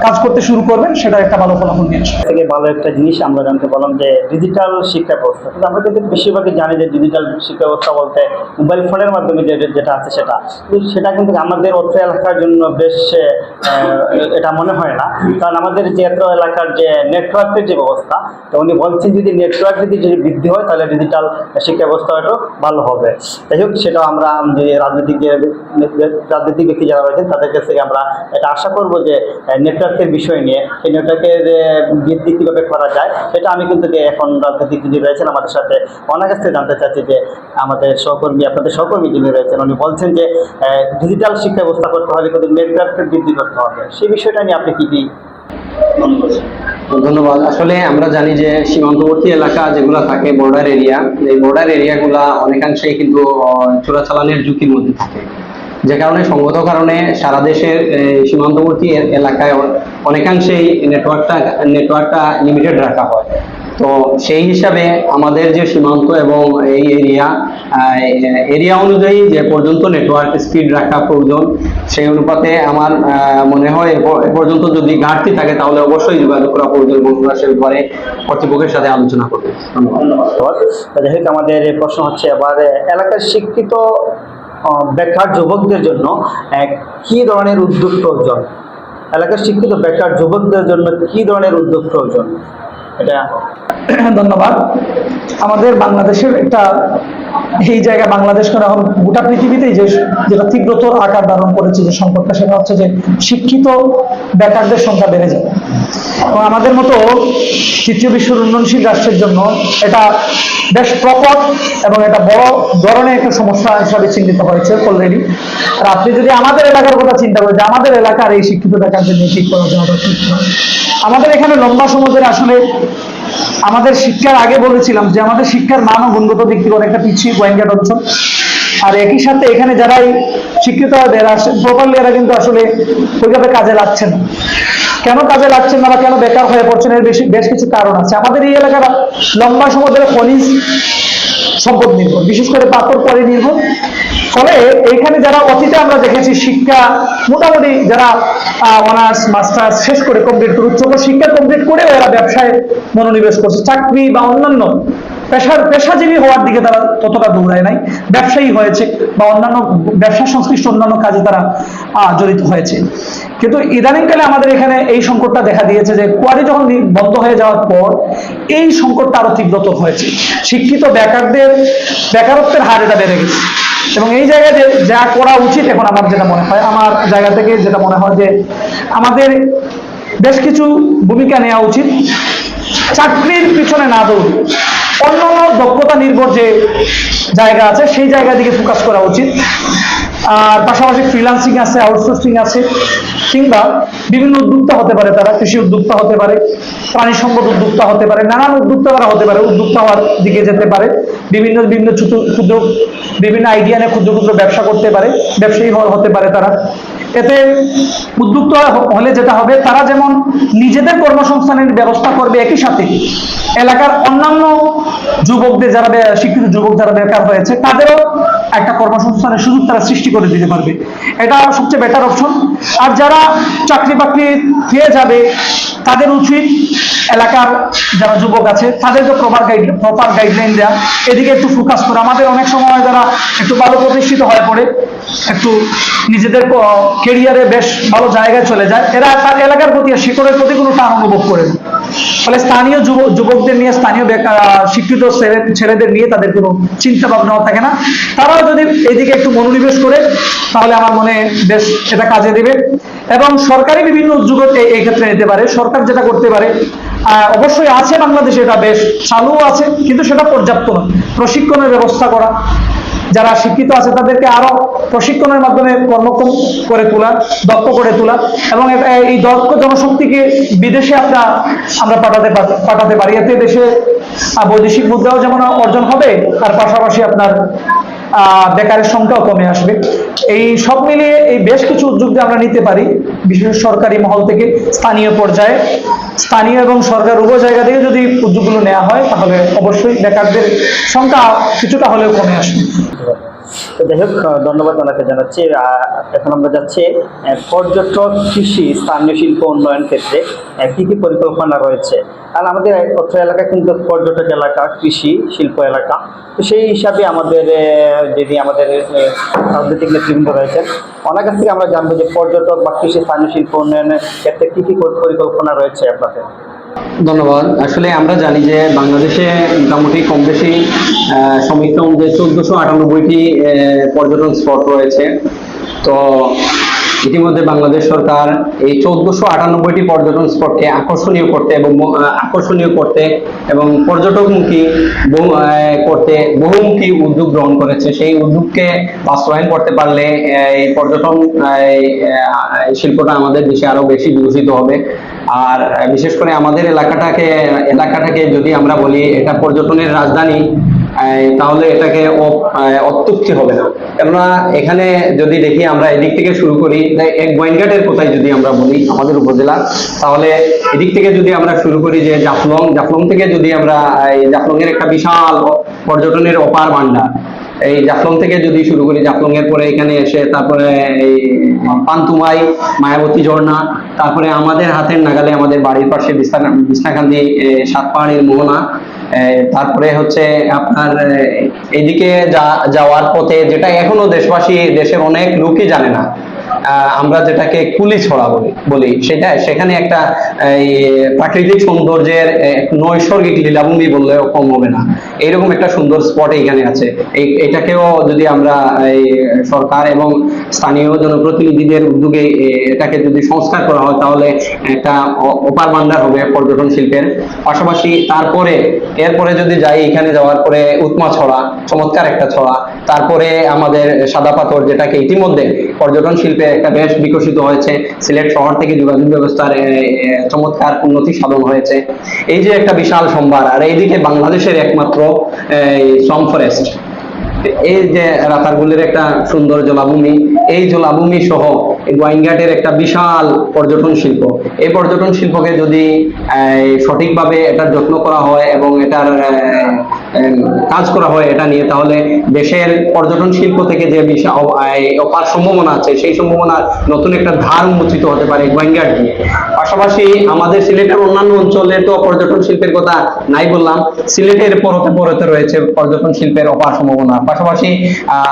কাজ করতে শুরু করবেন, সেটা একটা ভালো ফলাফল নিয়ে আসবে। থেকে ভালো একটা জিনিস আমরা জানতে পারলাম যে ডিজিটাল শিক্ষা ব্যবস্থা। কিন্তু আমরা কিন্তু বেশিরভাগই জানি যে ডিজিটাল শিক্ষা ব্যবস্থা বলতে মোবাইল ফোনের মাধ্যমে যেটা আছে সেটা কিন্তু আমাদের অত্র এলাকার জন্য বেশ এটা মনে হয় না। কারণ আমাদের যে এত এলাকার যে নেটওয়ার্কের যে ব্যবস্থা, তো উনি বলছেন যদি নেটওয়ার্ক যদি বৃদ্ধি হয় তাহলে ডিজিটাল শিক্ষা ব্যবস্থা একটু ভালো হবে। যাই হোক, সেটাও আমরা যে রাজনৈতিক ব্যক্তি যারা রয়েছেন তাদের কাছ থেকে আমরা এটা আশা করবো যে নেটওয়ার্কের বিষয় নিয়ে, এই নেটওয়ার্কের বৃদ্ধি কীভাবে করা যায়, সেটা আমি কিন্তু এখন রাজনৈতিক যিনি রয়েছেন আমাদের সাথে ওনার কাছ থেকে জানতে চাচ্ছি যে আপনাদের সহকর্মী যিনি রয়েছেন, উনি বলছেন যে ডিজিটাল শিক্ষা ব্যবস্থা করতে হলে কিন্তু নেটওয়ার্কের বৃদ্ধি করতে হবে। সেই বিষয়টা নিয়ে আপনি কি ধন্যবাদ। আসলে আমরা জানি যে সীমান্তবর্তী এলাকা যেগুলো থাকে, বর্ডার এরিয়া, এই বর্ডার এরিয়াগুলা অনেকাংশেই কিন্তু চোরাচালানের ঝুঁকির মধ্যে থাকে, যে কারণে সঙ্গত কারণে সারা দেশের সীমান্তবর্তী এলাকায় অনেকাংশেই নেটওয়ার্কটা লিমিটেড রাখা হয়। তো সেই হিসাবে আমাদের যে সীমান্ত এবং এই এরিয়া অনুযায়ী যে পর্যন্ত নেটওয়ার্ক স্পিড রাখা প্রয়োজন, সেই অনুপাতে আমার মনে হয় এ পর্যন্ত যদি ঘাটতি থাকে তাহলে অবশ্যই যোগাযোগ করা প্রয়োজন এবং সে ব্যাপারে কর্তৃপক্ষের সাথে আলোচনা করবে। ধন্যবাদ। যাই হোক, আমাদের প্রশ্ন হচ্ছে এবার এলাকার শিক্ষিত বেকার যুবকদের জন্য কি ধরনের উদ্যোগ প্রয়োজন? এলাকার শিক্ষিত বেকার যুবকদের জন্য কি ধরনের উদ্যোগ প্রয়োজন? এটা ধন্যবাদ। আমাদের বাংলাদেশের একটা এই জায়গা, বাংলাদেশ কেন এখন গোটা পৃথিবীতেই যেটা তীব্রতর আকার ধারণ করেছে যে সংকটটা, সেটা হচ্ছে যে শিক্ষিত বেকারদের সংখ্যা বেড়ে যায় এবং আমাদের মতো তৃতীয় বিশ্বের উন্নয়নশীল রাষ্ট্রের জন্য এটা বেশ প্রকট এবং এটা বড় ধরনের একটা সমস্যা হিসাবে চিহ্নিত হয়েছে অলরেডি। আর আপনি যদি আমাদের এলাকার কথা চিন্তা করেন যে আমাদের এলাকার এই শিক্ষিত বেকারদের নিয়ে ঠিক করা যাওয়া ঠিক নয়। আমাদের এখানে লম্বা সময় ধরে আসলে আমাদের শিক্ষার আগে বলেছিলাম যে আমাদের শিক্ষার মান ও গুণগত দিক থেকে অনেকটা পিছিয়ে গোয়েঙ্গাট অঞ্চল। আর একই সাথে এখানে যারাই শিক্ষিত এরা প্রপারলি এরা কিন্তু আসলে ওইভাবে কাজে লাগছে না। কেন কাজে লাগছেন না বা কেন বেকার হয়ে পড়ছেন এর বেশ কিছু কারণ আছে। আমাদের এই এলাকার লম্বা সময় ধরে খনিজ সম্পদ নির্ভর, বিশেষ করে পাথর পরে নির্ভর। ফলে এইখানে যারা অতীতে আমরা দেখেছি শিক্ষা মোটামুটি যারা অনার্স মাস্টার্স শেষ করে কমপ্লিট করে উচ্চ শিক্ষা কমপ্লিট করেও এরা ব্যবসায় মনোনিবেশ করছে, চাকরি বা অন্যান্য পেশাজীবী হওয়ার দিকে তারা ততটা দৌড়ায় নাই, ব্যবসায়ী হয়েছে বা অন্যান্য ব্যবসা সংশ্লিষ্ট অন্যান্য কাজে তারা জড়িত হয়েছে। কিন্তু ইদানিংকালে আমাদের এখানে এই সংকটটা দেখা দিয়েছে যে কোয়ারি যখন বন্ধ হয়ে যাওয়ার পর এই সংকটটা আরো তীব্রতর হয়েছে। শিক্ষিত বেকারত্বের হার এটা বেড়ে গেছে এবং এই জায়গায় যা করা উচিত এখন আমার যেটা মনে হয়, আমার জায়গা থেকে যেটা মনে হয় যে আমাদের বেশ কিছু ভূমিকা নেওয়া উচিত। চাকরির পিছনে না দৌড়ে অন্যান্য দক্ষতা নির্ভর যে জায়গা আছে সেই জায়গা দিকে ফোকাস করা উচিত। আর পাশাপাশি ফ্রিল্যান্সিং আছে, আউটসোর্সিং আছে, কিংবা বিভিন্ন উদ্যোক্তা হতে পারে, তারা কৃষি উদ্যোক্তা হতে পারে, প্রাণী সম্পদ উদ্যোক্তা হতে পারে, নানান উদ্যোক্তা তারা হতে পারে, উদ্যোক্তা হওয়ার দিকে যেতে পারে, বিভিন্ন ক্ষুদ্র বিভিন্ন আইডিয়া নিয়ে ক্ষুদ্র ক্ষুদ্র ব্যবসা করতে পারে, ব্যবসায়ী হতে পারে তারা। এতে উদ্যোক্তা হলে যেটা হবে, তারা যেমন নিজেদের কর্মসংস্থানের ব্যবস্থা করবে, একই সাথে এলাকার অন্যান্য যুবকদের যারা শিক্ষিত যুবক যারা বেকার হয়েছে তাদেরও একটা কর্মসংস্থানের সুযোগ তারা সৃষ্টি করে দিতে পারবে। এটা সবচেয়ে বেটার অপশন। আর যারা চাকরি বাকরি পেয়ে যাবে তাদের উচিত এলাকার যারা যুবক আছে তাদেরকে প্রপার গাইডলাইন দেওয়া, এদিকে একটু ফোকাস করা। আমাদের অনেক সময় যারা একটু ভালো প্রতিষ্ঠিত হয়ে পড়ে, একটু নিজেদের কেরিয়ারে বেশ ভালো জায়গায় চলে যায়, এরা তার এলাকার প্রতি শিকড়ের প্রতি কোনো টান অনুভব করে না। ফলে স্থানীয় যুবকদের নিয়ে, স্থানীয় শিক্ষিত ছেলেদের নিয়ে তাদের কোনো চিন্তা ভাবনাও থাকে না। তারাও যদি এদিকে একটু মনোনিবেশ করে তাহলে আমার মনে বেশ এটা কাজে দেবে। এবং সরকারি বিভিন্ন উদ্যোগ এই ক্ষেত্রে নিতে পারে। সরকার যেটা করতে পারে, অবশ্যই আছে বাংলাদেশে, এটা বেশ চালু আছে, কিন্তু সেটা পর্যাপ্ত না। প্রশিক্ষণের ব্যবস্থা করা, যারা শিক্ষিত আছে তাদেরকে আরো প্রশিক্ষণের মাধ্যমে কর্মক্ষম করে তোলা, দক্ষ করে তোলা, এবং এই দক্ষ জনশক্তিকে বিদেশে আমরা পাঠাতে পারি। এতে দেশে বৈদেশিক মুদ্রাও যেমন অর্জন হবে, তার পাশাপাশি আপনার বেকারের সংখ্যাও কমে আসবে। এই সব মিলিয়ে এই বেশ কিছু উদ্যোগ আমরা নিতে পারি, বিশেষ সরকারি মহল থেকে স্থানীয় পর্যায়ে, স্থানীয় এবং সরকার উভয় জায়গা থেকে যদি উদ্যোগগুলো নেওয়া হয় তাহলে অবশ্যই বেকারদের সংখ্যা কিছুটা হলেও কমে আসবে। তো যাই হোক, ধন্যবাদ ওনাকে জানাচ্ছি। এখন আমরা যাচ্ছি পর্যটক, কৃষি, স্থানীয় শিল্প উন্নয়ন ক্ষেত্রে কী কী পরিকল্পনা রয়েছে। কারণ আমাদের অত্র এলাকা কিন্তু পর্যটক এলাকা, কৃষি শিল্প এলাকা। তো সেই হিসাবে আমাদের যিনি আমাদের রাজনৈতিক নেতৃবৃন্দ রয়েছেন, ওনার কাছ থেকে আমরা জানবো যে পর্যটক বা কৃষি স্থানীয় শিল্প উন্নয়নের ক্ষেত্রে কী কী পরিকল্পনা রয়েছে আপনাদের। ধন্যবাদ। আসলে আমরা জানি যে বাংলাদেশে মোটামুটি কম বেশি সমীক্ষা অনুযায়ী 1498টি পর্যটন স্পট রয়েছে। তো ইতিমধ্যে বাংলাদেশ সরকার এই 1498টি পর্যটন স্পটকে আকর্ষণীয় করতে এবং পর্যটকমুখী করতে বহুমুখী উদ্যোগ গ্রহণ করেছে। সেই উদ্যোগকে বাস্তবায়ন করতে পারলে এই পর্যটন শিল্পটা আমাদের দেশে আরো বেশি বিকশিত হবে। আর বিশেষ করে আমাদের এলাকাটাকে যদি আমরা বলি এটা পর্যটনের রাজধানী, তাহলে এটাকে অত্যুক্তি হবে না। কেননা এখানে যদি দেখি, আমরা এদিক থেকে শুরু করি, এক গোয়েনঘাটের কোথায় যদি আমরা বলি আমাদের উপজেলা, তাহলে এদিক থেকে যদি আমরা শুরু করি যে জাফলং থেকে যদি আমরা জাফলং এর একটা বিশাল পর্যটনের অপার ভান্ডার, এই জাফলং থেকে যদি শুরু করি, জাফলং এর পরে এখানে এসে তারপরে এই পান্তুমাই, মায়াবতী ঝর্ণা, তারপরে আমাদের হাতের নাগালে আমাদের বাড়ির পাশে বিছনাকান্দি সাত পাহাড়ের মোহনা, তারপরে হচ্ছে আপনার এদিকে যাওয়ার পথে যেটা এখনো দেশের অনেক লোকই জানে না, আমরা যেটাকে কুলিছড়া বলি সেখানে একটা প্রাকৃতিক সৌন্দর্যের নৈসর্গিক লীলাভূমি বললেও কম হবে না। এইরকম একটা সুন্দর স্পট এখানে আছে। এটাকেও যদি আমরা সরকার এবং স্থানীয় জনপ্রতিনিধিদের উদ্যোগে এটাকে যদি সংস্কার করা হয় তাহলে একটা অপার ভান্ডার হবে পর্যটন শিল্পের। পাশাপাশি এরপরে যদি যাই, এখানে যাওয়ার পরে উৎমা ছড়া, চমৎকার একটা ছড়া, তারপরে আমাদের সাদা পাথর, যেটাকে ইতিমধ্যে পর্যটন শিল্পে একটা বেশ বিকশিত হয়েছে। সিলেট শহর থেকে যোগাযোগ ব্যবস্থার চমৎকার উন্নতি সাধন হয়েছে। এই যে একটা বিশাল সম্ভার, আর এইদিকে বাংলাদেশের একমাত্র শ্রম ফরেস্ট, এই যে রাতারগুলের একটা সুন্দর জলাভূমি, এই জলাভূমি সহ গোয়াইনঘাটের একটা বিশাল পর্যটন শিল্প, এই পর্যটন শিল্পকে যদি সঠিকভাবে এটার যত্ন করা হয় এবং এটার কাজ করা হয় এটা নিয়ে, তাহলে দেশের পর্যটন শিল্প থেকে যে বিশাল অপার সম্ভাবনা আছে, সেই সম্ভাবনার নতুন একটা ধার উন্মোচিত হতে পারে গোয়াইনঘাট দিয়ে। পাশাপাশি আমাদের সিলেটের অন্যান্য অঞ্চলে তো পর্যটন শিল্পের কথা নাই বললাম, সিলেটের পরতে পরতে রয়েছে পর্যটন শিল্পের অপার সম্ভাবনা। পাশাপাশি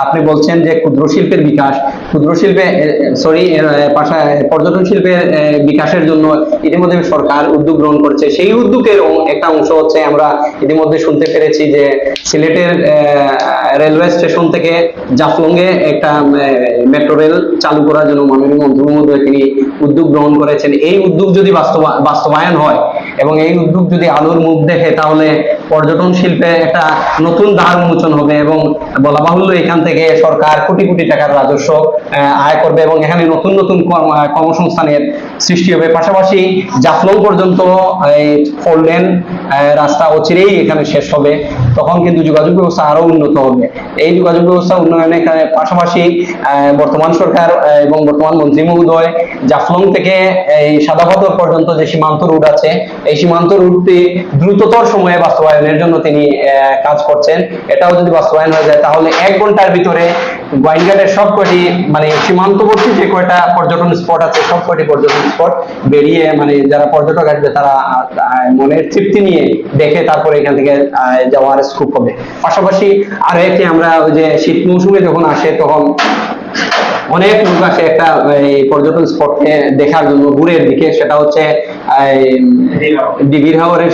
আপনি বলছেন যে ক্ষুদ্র শিল্পের বিকাশ, ক্ষুদ্র শিল্পে পর্যটন শিল্পের বিকাশের জন্য ইতিমধ্যে সরকার উদ্যোগ গ্রহণ করেছে। সেই উদ্যোগের একটা অংশ হচ্ছে আমরা ইতিমধ্যে শুনতে পেরেছি যে সিলেটের রেলওয়ে স্টেশন থেকে জাফলংয়ে একটা মেট্রো রেল চালু করার জন্য মাননীয় মন্ত্রী মহোদয় তিনি উদ্যোগ গ্রহণ করেছেন। এই উদ্যোগ যদি বাস্তবায়ন হয় এবং এই উদ্যোগ যদি আলোর মুখ দেখে, তাহলে পর্যটন শিল্পে একটা নতুন দ্বার উন্মোচন হবে এবং বলা বাহুল্য এখান থেকে সরকার কোটি কোটি টাকার রাজস্ব আয় করবে এবং এখানে নতুন নতুন কর্মসংস্থানের সৃষ্টি হবে। পাশাপাশি জাফলং পর্যন্ত এই 4 লেন রাস্তা অচিরেই এখানে শেষ হবে, তখন কিন্তু যোগাযোগ ব্যবস্থা আরো উন্নত হবে। এই যোগাযোগ ব্যবস্থা উন্নয়নের পাশাপাশি বর্তমান সরকার এবং বর্তমান মন্ত্রী মহোদয় জাফলং থেকে এই সাদাপাথর পর্যন্ত যে সীমান্ত রুট আছে, এই সীমান্ত রুটটি দ্রুততর সময়ে বাস্তবায়নের জন্য তিনি কাজ করছেন। এটাও যদি বাস্তবায়ন হয়ে যায়, তাহলে 1 ঘন্টার ভিতরে গোয়াইনঘাটের সবকটি মানে সীমান্তবর্তী যে কয়টা পর্যটন স্পট আছে, সবকটি পর্যটন স্পট বেরিয়ে মানে যারা পর্যটক আসবে তারা মনের তৃপ্তি নিয়ে দেখে তারপরে এখান থেকে যাওয়ার স্কোপ হবে। পাশাপাশি আরো একটি আমরা ওই যে শীত মৌসুমে যখন আসে তখন অনেক লোক আসে একটা পর্যটন স্পটকে দেখার জন্য দূরের দিকে, সেটা হচ্ছে ডিবির হাওরের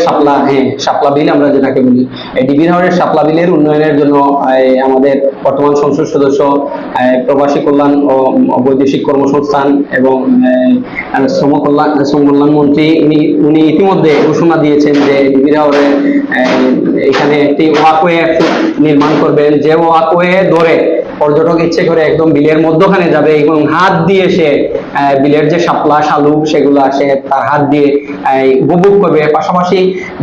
শাপলা বিল আমরা যেটাকে বলি। এই ডিবির হাওরের শাপলা বিলের উন্নয়নের জন্য আমাদের বর্তমান সংসদ সদস্য প্রবাসী কল্যাণ ও বৈদেশিক কর্মসংস্থান এবং শ্রম কল্যাণ মন্ত্রী উনি ইতিমধ্যে ঘোষণা দিয়েছেন যে ডিবির হাওরে এখানে একটি ওয়াকওয়ে নির্মাণ করবেন, যে ওয়াকওয়ে ধরে পর্যটক ইচ্ছে করে একদম বিলের মধ্যখানে যাবে এবং হাত দিয়ে সে বিলের যে শাপলা শালুক সেগুলো আসে তার হাত দিয়ে উপভোগ করবে। পাশাপাশি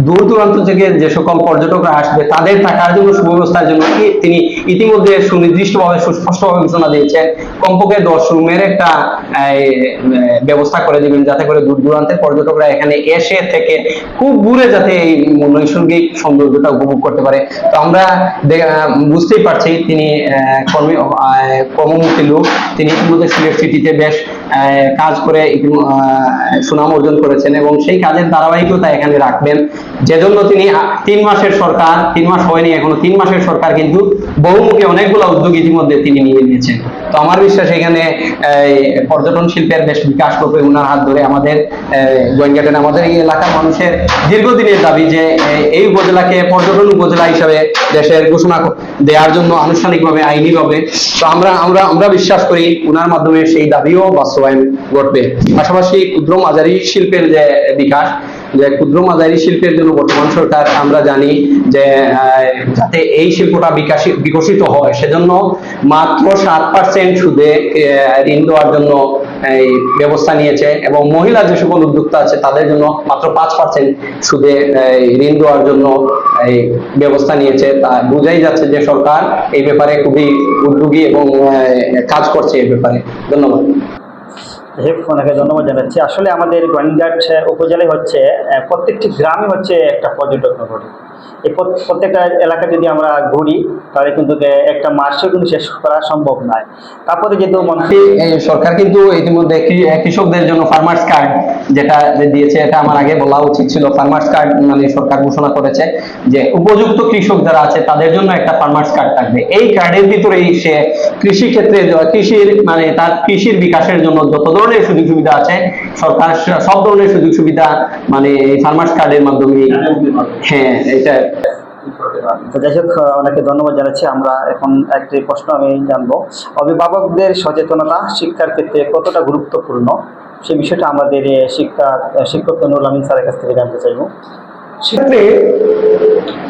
দূর দূরান্ত থেকে যে সকল পর্যটকরা আসবে তাদের থাকার জন্য সুব্যবস্থার জন্য তিনি ইতিমধ্যে সুনির্দিষ্টভাবে সুস্পষ্টভাবে ঘোষণা দিয়েছেন কমপক্ষে 10 রুমের একটা ব্যবস্থা করে দিবেন, যাতে করে দূর দূরান্তের পর্যটকরা এখানে এসে থেকে খুব দূরে যাতে এই নৈসর্গিক সৌন্দর্যটা উপভোগ করতে পারে। তো আমরা বুঝতেই পারছি তিনি কর্মমুখী লোক, তিনি ইতিমধ্যে সিলেট সিটিতে বেশ কাজ করে সুনাম অর্জন করেছেন এবং সেই কাজের ধারাবাহিকতা এখানে রাখবেন, যেজন্য তিনি 3 মাসের সরকার, 3 মাস হয়নি এখনো, 3 মাসের সরকার কিন্তু বহুমুখী অনেকগুলো উদ্যোগ ইতিমধ্যে তিনি নিয়ে নিয়েছেন। তো আমার বিশ্বাস এখানে পর্যটন শিল্পের বেশ বিকাশ করবে ওনার হাত ধরে। আমাদের গোয়াইনঘাটের আমাদের এই এলাকার মানুষের দীর্ঘদিনের দাবি যে এই উপজেলাকে পর্যটন উপজেলা হিসাবে দেশের ঘোষণা দেওয়ার জন্য আনুষ্ঠানিকভাবে আইনিভাবে। তো আমরা বিশ্বাস করি ওনার মাধ্যমে সেই দাবিও বাস্তবায়ন ঘটবে। পাশাপাশি ক্ষুদ্র মাঝারি শিল্পের যে বিকাশ, যে ক্ষুদ্র মাঝারি শিল্পের জন্য বর্তমান সরকার আমরা জানি যে যাতে এই শিল্পটা বিকশিত হয় সেজন্য মাত্র 7% সুদে ঋণ দেওয়ার জন্য এই ব্যবস্থা নিয়েছে এবং মহিলা যে সকল উদ্যোক্তা আছে তাদের জন্য মাত্র 5% সুদে ঋণ দেওয়ার জন্য এই ব্যবস্থা নিয়েছে। তা বোঝাই যাচ্ছে যে সরকার এই ব্যাপারে খুবই উদ্যোগী এবং কাজ করছে এই ব্যাপারে। ধন্যবাদ। অনেকে ধন্যবাদ জানাচ্ছি। আসলে আমাদের গোয়াইনঘাট উপজেলায় হচ্ছে প্রত্যেকটি গ্রামে হচ্ছে একটা পর্যটক নগরী। এই প্রত্যেকটা এলাকা যদি আমরা ঘুরি তাহলে কিন্তু একটা মাসও কিন্তু শেষ করা সম্ভব নয়। তারপরে যেহেতু মন্ত্রী সরকার কিন্তু ইতিমধ্যে কৃষকদের জন্য ফার্মার্স কার্ড যেটা দিয়েছে, এটা আমার আগে বলা উচিত ছিল। ফার্মার্স কার্ড মানে সরকার ঘোষণা করেছে যে উপযুক্ত কৃষক যারা আছে তাদের জন্য একটা ফার্মার্স কার্ড থাকবে। এই কার্ডের ভিতরেই সে কৃষি ক্ষেত্রে কৃষির মানে তার কৃষির বিকাশের জন্য যত ধরনের সুযোগ সুবিধা আছে সরকার সব ধরনের সুযোগ সুবিধা মানে এই ফার্মার্স কার্ডের মাধ্যমে এটা। যাই হোক, অনেকে ধন্যবাদ জানাচ্ছি। আমরা এখন একটি প্রশ্ন আমি জানবো, অভিভাবকদের সচেতনতা শিক্ষার ক্ষেত্রে কতটা গুরুত্বপূর্ণ সেই বিষয়টা আমাদের শিক্ষক নুরুল আমিন স্যারের কাছ থেকে জানতে চাইব।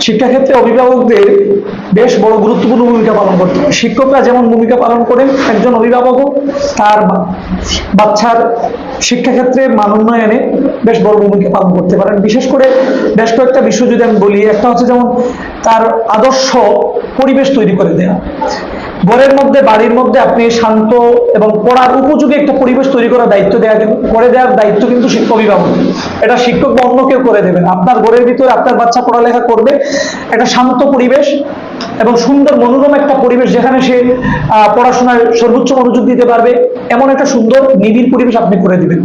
শিক্ষাক্ষেত্রে অভিভাবকদের বেশ বড় গুরুত্বপূর্ণ ভূমিকা পালন করতে হবে। শিক্ষকরা যেমন ভূমিকা পালন করেন, একজন অভিভাবকও তার বাচ্চার শিক্ষাক্ষেত্রে মান উন্নয়নে বেশ বড় ভূমিকা পালন করতে পারেন। বিশেষ করে বেশ কয়েকটা বিষয় যদি আমি বলি, একটা হচ্ছে যেমন তার আদর্শ পরিবেশ তৈরি করে দেওয়া। ঘরের মধ্যে, বাড়ির মধ্যে আপনি শান্ত এবং পড়ার উপযোগী একটা পরিবেশ তৈরি করার দায়িত্ব করে দেওয়ার দায়িত্ব কিন্তু অভিভাবক। এটা শিক্ষক বা অন্য কেউ করে দেবেন। আপনার ঘরের ভিতরে আপনার বাচ্চা পড়ালেখা করবে, একটা শান্ত পরিবেশ এবং সুন্দর মনোরম একটা পরিবেশ, যেখানে সে পড়াশোনার সর্বোচ্চ মনোযোগ দিতে পারবে, এমন একটা সুন্দর নিবিড় পরিবেশ আপনি করে দিবেন,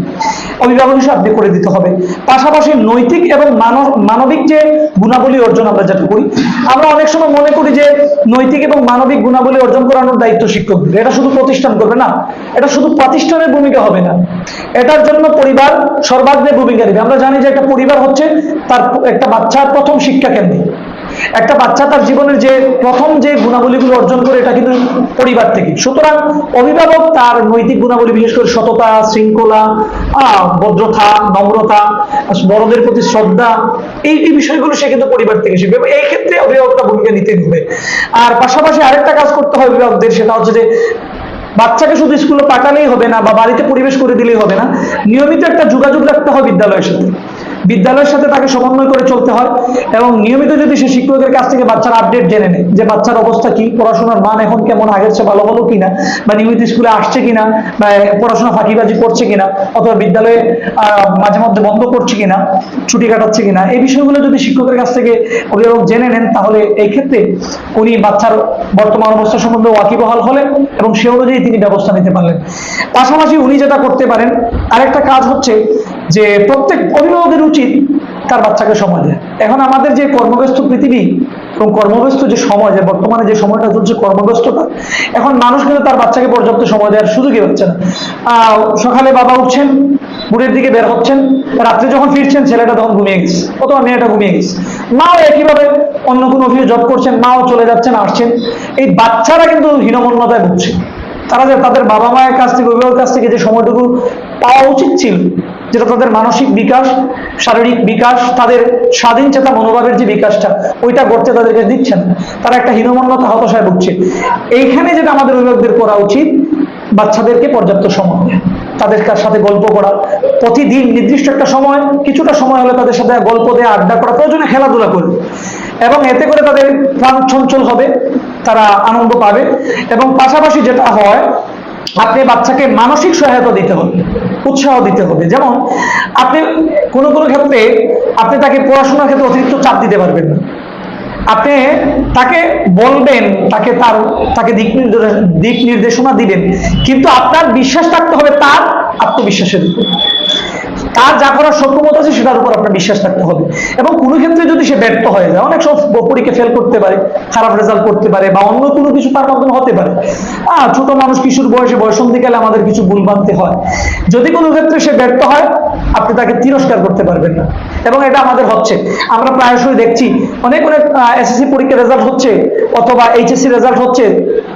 অভিভাবক হিসেবে আপনি করে দিতে হবে। পাশাপাশি নৈতিক এবং মানবিক যে গুণাবলী অর্জন আমরা যেটা করি, আমরা অনেক সময় মনে করি যে নৈতিক এবং মানবিক গুণাবলী অর্জন করানোর দায়িত্ব শিক্ষকদের, এটা শুধু প্রতিষ্ঠান করবে না, এটা শুধু প্রতিষ্ঠানের ভূমিকা হবে না, এটার জন্য পরিবার সর্বাগ্রে ভূমিকা নেবে। আমরা জানি যে একটা পরিবার হচ্ছে তার একটা বাচ্চার প্রথম শিক্ষা কেন্দ্র। একটা বাচ্চা তার জীবনের যে প্রথম যে গুণাবলীগুলো অর্জন করে, এটা কিন্তু পরিবার থেকে। সুতরাং অভিভাবক তার নৈতিক গুণাবলী, বিশেষ করে সততা, শৃঙ্খলা, ভদ্রতা, নম্রতা, বড়দের প্রতি শ্রদ্ধা, এই বিষয়গুলো সে কিন্তু পরিবার থেকে শিখবে। এই ক্ষেত্রে অভিভাবকটা ভূমিকা নিতে হবে। আর পাশাপাশি আরেকটা কাজ করতে হবে অভিভাবকদের, সেটা হচ্ছে যে বাচ্চাকে শুধু স্কুলে পাঠালেই হবে না বা বাড়িতে পরিবেশ করে দিলেই হবে না, নিয়মিত একটা যোগাযোগ রাখতে হয় বিদ্যালয়ের সাথে তাকে সমন্বয় করে চলতে হয়। এবং নিয়মিত যদি সে শিক্ষকের কাছ থেকে বাচ্চার আপডেট জেনে নেয় যে বাচ্চার অবস্থা কি, পড়াশোনার মান এখন কেমন, আগের চেয়ে ভালো হলো কিনা, বা নিয়মিত স্কুলে আসছে কিনা, বা পড়াশোনা ফাঁকিবাজি করছে কিনা, অথবা বিদ্যালয়ে মাঝে মধ্যে বন্ধ করছে কিনা, ছুটি কাটাচ্ছে কিনা, এই বিষয়গুলো যদি শিক্ষকের কাছ থেকে অভিভাবক জেনে নেন, তাহলে এই ক্ষেত্রে উনি বাচ্চার বর্তমান অবস্থা সম্বন্ধে ওয়াকিবহাল হলেন এবং সে অনুযায়ী তিনি ব্যবস্থা নিতে পারলেন। পাশাপাশি উনি যেটা করতে পারেন, আরেকটা কাজ হচ্ছে যে প্রত্যেক অভিভাবকের উচিত তার বাচ্চাকে সময় দেয়। এখন আমাদের যে কর্মব্যস্ত পৃথিবী এবং কর্মব্যস্ত যে সময়, যে বর্তমানে যে সময়টা চলছে কর্মব্যস্ততা, এখন মানুষ কিন্তু তার বাচ্চাকে পর্যাপ্ত সময় দেওয়ার সুযোগই হচ্ছে না। সকালে বাবা উঠছেন, ভোরের দিকে বের হচ্ছেন, রাত্রে যখন ফিরছেন ছেলেটা তখন ঘুমিয়ে গেছে অথবা মেয়েটা ঘুমিয়ে গেছে, মাও একইভাবে অন্য কোনো অফিসে জব করছেন, মাও চলে যাচ্ছেন আসছেন। এই বাচ্চারা কিন্তু হীনমন্যতায় ভুগছে। তারা যে তাদের বাবা মায়ের কাছ থেকে, অভিভাবকের কাছ থেকে যে সময়টুকু পাওয়া উচিত ছিল, যেটা তাদের মানসিক বিকাশ, শারীরিক বিকাশ, তাদের স্বাধীন চেতা মনোভাবের যে বিকাশটা, ওইটা করতে তাদেরকে দিচ্ছেন। তারা একটা হীনমন্যতা, হতাশায় ভুগছে। এইখানে যেটা আমাদের অভিভাবকদের করা উচিত, বাচ্চাদেরকে পর্যাপ্ত সময় দেয়, তাদের সাথে গল্প করা, প্রতিদিন নির্দিষ্ট একটা সময়, কিছুটা সময় হলে তাদের সাথে গল্প দেয়া, আড্ডা করা, প্রয়োজনে খেলাধুলা করে, এবং এতে করে তাদের প্রাণ চঞ্চল হবে, তারা আনন্দ পাবে। এবং পাশাপাশি যেটা হয়, আপনি বাচ্চাকে মানসিক সহায়তা দিতে হবে, উৎসাহ দিতে হবে। যেমন আপনি কোনো ক্ষেত্রে আপনি তাকে পড়াশোনার ক্ষেত্রে অতিরিক্ত চাপ দিতে পারবেন না। আপনি তাকে বলবেন, তাকে দিক নির্দেশনা দিবেন, কিন্তু আপনার বিশ্বাস থাকতে হবে তার আত্মবিশ্বাসের উপর। তার যা করার সক্ষমতা আছে সেটার উপর আপনার বিশ্বাস থাকতে হবে। এবং কোনো ক্ষেত্রে যদি সে ব্যর্থ হয়ে যায়, অনেক সব পরীক্ষা ফেল করতে পারে, খারাপ রেজাল্ট করতে পারে, বা অন্য কোনো কিছু তার মাধ্যমে হতে পারে। ছোট মানুষ, কিশোর বয়সে, বয়সন্ধিকালে আমাদের কিছু ভুল বানতে হয়। যদি কোনো ক্ষেত্রে সে ব্যর্থ হয়, আপনি তাকে তিরস্কার করতে পারবেন না। এবং এটা আমাদের হচ্ছে, আমরা প্রায়শই দেখছি অনেক এসএসসি পরীক্ষার রেজাল্ট হচ্ছে অথবা এইচএসসি রেজাল্ট হচ্ছে,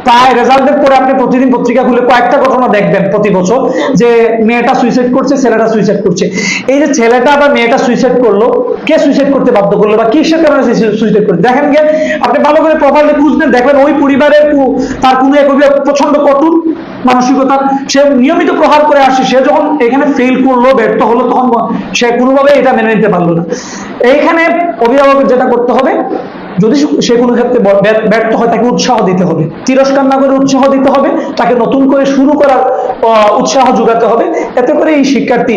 প্রায় রেজাল্টের পরে আপনি প্রতিদিন পত্রিকা খুলে কয়েকটা ঘটনা দেখবেন প্রতি বছর, যে মেয়েটা সুইসাইড করছে, ছেলেটা সুইসাইড করছে। এই যে ছেলেটা বা মেয়েটা সুইসাইড করলো, কে সুইসাইড করতে বাধ্য করলো বা কিসের কারণে সুইসাইড করলো, দেখেন গিয়ে আপনি ভালো করে প্রপারলি খুঁজবেন, দেখবেন ওই পরিবারের তার কোনো এক প্রচন্ড কঠোর মানসিকতা, সে নিয়মিত প্রহার করে আসছে। সে যখন এখানে ফেল করলো, ব্যর্থ হলো, তখন সে কোনোভাবে এটা মেনে নিতে পারলো না। এইখানে অভিভাবকের যেটা করতে হবে, যদি সে কোনো ক্ষেত্রে ব্যর্থ হয়, তাকে উৎসাহ দিতে হবে, তিরস্কার না করে উৎসাহ দিতে হবে, তাকে নতুন করে শুরু করার উৎসাহ যোগাতে হবে। এতে করে এই শিক্ষার্থী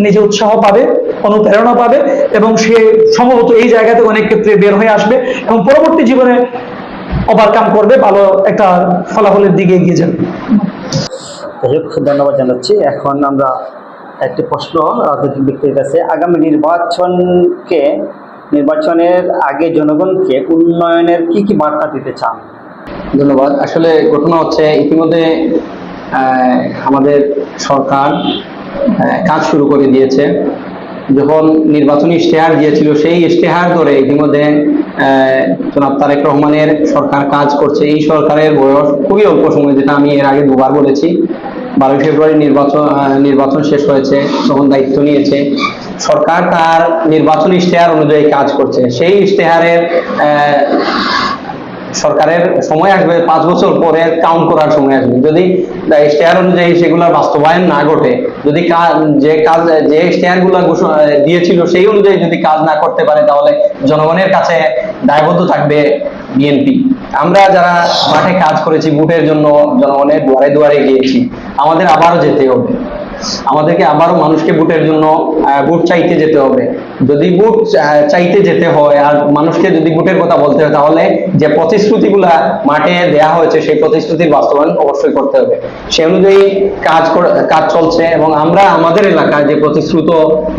নিজে উৎসাহ পাবে, অনুপ্রেরণা পাবে, এবং সে সম্ভবত এই জায়গাতে অনেক ক্ষেত্রে বের হয়ে আসবে এবং পরবর্তী জীবনে ওভারকাম করবে, ভালো একটা ফলাফলের দিকে এগিয়ে যাবে। ধন্যবাদ জানাচ্ছি। এখন আমরা একটি প্রশ্ন রাজনৈতিক ব্যক্তির কাছে, আগামী নির্বাচনের আগে জনগণকে উন্নয়নের কি বার্তা দিতে চান? ধন্যবাদ। আসলে ঘটনা হচ্ছে, ইতিমধ্যে আমাদের সরকার কাজ শুরু করে দিয়েছে। যখন নির্বাচনী ইশতেহার দিয়েছিল, সেই ইশতেহার ধরে ইতিমধ্যে জনাব তারেক রহমানের সরকার কাজ করছে। এই সরকারের বয়স খুবই অল্প সময়, যেটা আমি এর আগে দুবার বলেছি। 12 ফেব্রুয়ারি নির্বাচন শেষ হয়েছে, তখন দায়িত্ব নিয়েছে সরকার, তার নির্বাচনী ইশতেহার অনুযায়ী কাজ করছে। সেই ইশতেহারের সরকারের সময় আসবে 5 বছর পরে কাউন্ট করার সময় আসবে। যদি ইশতেহার অনুযায়ী সেগুলোর বাস্তবায়ন না ঘটে, যদি যে ইশতেহারগুলো দিয়েছিল সেই অনুযায়ী যদি কাজ না করতে পারে, তাহলে জনগণের কাছে দায়বদ্ধ থাকবে বিএনপি। আমরা যারা মাঠে কাজ করেছি বুটের জন্য জনগণের দুয়ারে দুয়ারে গিয়েছি, আমাদের আবারও যেতে হবে, আমাদেরকে আবারও মানুষকে বুটের জন্য বুট চাইতে যেতে হবে। যদি বুট চাইতে যেতে হয় আর মানুষকে যদি বুটের কথা বলতে হয়, তাহলে যে প্রতিশ্রুতিগুলা মাঠে দেয়া হয়েছে সেই প্রতিশ্রুতির বাস্তবায়ন অবশ্যই করতে হবে। সে অনুযায়ী কাজ চলছে এবং আমরা আমাদের এলাকায় যে প্রতিশ্রুত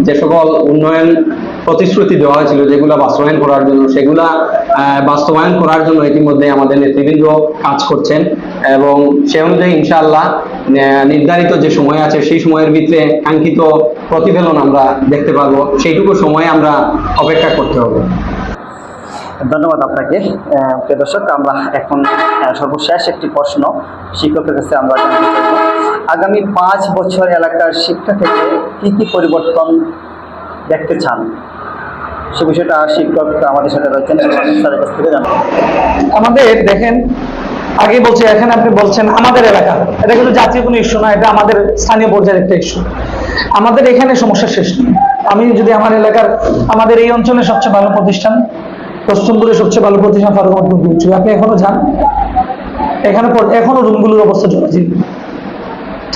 যে সকল উন্নয়ন প্রতিশ্রুতি দেওয়া হয়েছিল যেগুলা বাস্তবায়ন করার জন্য, সেগুলা বাস্তবায়ন করার জন্য ইতিমধ্যে আমাদের নেতৃবৃন্দ কাজ করছেন এবং সে অনুযায়ী ইনশাআল্লাহ নির্ধারিত যে সময় আছে সেই সময়ের ভিতরে কাঙ্ক্ষিত প্রতিফলন আমরা দেখতে পাবো। সেইটুকু সময় আমরা অপেক্ষা করতে হবে। ধন্যবাদ আপনাকে। প্রিয় দর্শক, আমরা এখন সর্বশেষ একটি প্রশ্ন শিক্ষকের কাছে আমরা জানতে চাইব, আগামী 5 বছর এলাকার শিক্ষা থেকে কি কি পরিবর্তন দেখতে চান, সে বিষয়টা শিক্ষক আমাদের সাথে রয়েছেন স্যারের কাছ থেকে জানবো। আমাদের দেখেন, আগে বলছি, এখানে আপনি বলছেন আমাদের এলাকা, এটা কিন্তু জাতীয় কোনো ইস্যু না, এটা আমাদের স্থানীয় পর্যায়ের একটা ইস্যু। আমাদের এখানে সমস্যা শেষ নেই। আমি যদি আমার এলাকার, আমাদের এই অঞ্চলের সবচেয়ে ভালো প্রতিষ্ঠান, পশ্চিমপুরের সবচেয়ে ভালো প্রতিষ্ঠান ফারুক আহমদ বলছি, আপনি এখনো যান, এখানে এখনো রুমগুলোর অবস্থা জরাজীর্ণ।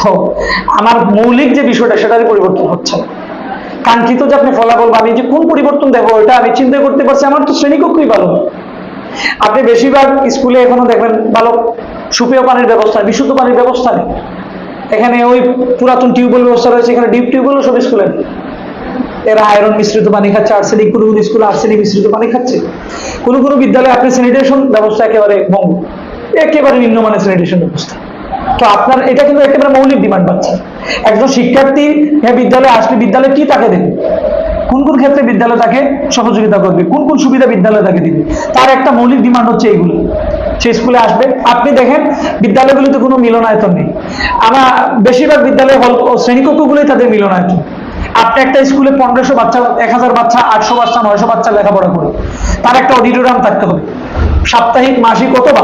তো আমার মৌলিক যে বিষয়টা সেটারই পরিবর্তন হচ্ছে না। কাঙ্ক্ষিত যে আপনি ফলাফল, আমি যে কোন পরিবর্তন দেখবো এটা আমি চিন্তা করতে পারছি, আমার তো শ্রেণীকক্ষই ভালো। আপনি বেশিরভাগ স্কুলে এখনো দেখবেন ভালো সুপেয় পানির ব্যবস্থা, বিশুদ্ধ পানির ব্যবস্থা নেই। এখানে ওই পুরাতন টিউবওয়েল ব্যবস্থা রয়েছে, এখানে ডিপ টিউবওয়েলও সব স্কুলে নেই। এরা আয়রন মিশ্রিত পানি খাচ্ছে, আর্সেনিক, কোনো কোনো স্কুলে আর্সেনিক মিশ্রিত পানি খাচ্ছে। কোনো কোনো বিদ্যালয়ে আপনি স্যানিটেশন ব্যবস্থা একেবারে ভঙ্গ, একেবারে নিম্নমানের স্যানিটেশন ব্যবস্থা। তো আপনার এটা কিন্তু একেবারে মৌলিক ডিমান্ড পাচ্ছে। একজন শিক্ষার্থী বিদ্যালয়ে আসলে বিদ্যালয় কি তাকে দেবে, কোন কোন ক্ষেত্রে বিদ্যালয় তাকে সহযোগিতা করবে, কোন কোন সুবিধা বিদ্যালয় তাকে দিবে, তার একটা মৌলিক ডিমান্ড হচ্ছে এইগুলো। সে স্কুলে আসবে, আপনি দেখেন বিদ্যালয়গুলিতে কোনো মিলনায়তন নেই। আমার বেশিরভাগ বিদ্যালয় হল শ্রেণীকক্ষগুলোই তাদের মিলনায়তন। আপনি একটা স্কুলে 1500 বাচ্চা, 1000 বাচ্চা, 800 বাচ্চা, 900 বাচ্চা লেখাপড়া করে, তার একটা অডিটোরিয়াম থাকতে হবে, সাপ্তাহিক, মাসিক অথবা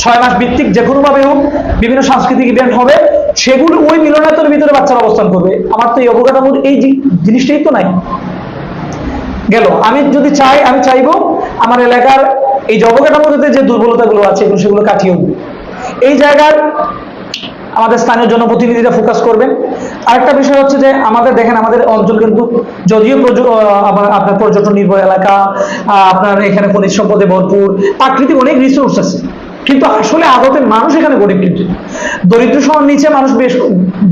6 মাস ভিত্তিক যে কোনো ভাবে হোক বিভিন্ন সাংস্কৃতিক ইভেন্ট হবে, সেগুলো ওই মিলনায়তনের ভিতরে বাচ্চারা অবস্থান করবে। আমার তো এই অবকাঠামোর এই জিনিসটাই তো নাই। গেল, আমি যদি চাই, আমি চাইবো আমার এলাকার এই যে অবকাঠামোতে যে দুর্বলতাগুলো আছে সেগুলো কাটিয়ে উঠবে। এই জায়গার আমাদের স্থানীয় জনপ্রতিনিধিরা ফোকাস করবেন। আরেকটা বিষয় হচ্ছে যে আমাদের দেখেন, আমাদের অঞ্চল কিন্তু যদিও আপনার পর্যটন নির্ভর এলাকা, আপনার এখানে খনিজ সম্পদে ভরপুর, প্রাকৃতিক অনেক রিসোর্স আছে, কিন্তু আসলে আদতে মানুষ এখানে গরিব, কিন্তু দরিদ্র সীমার নিচে মানুষ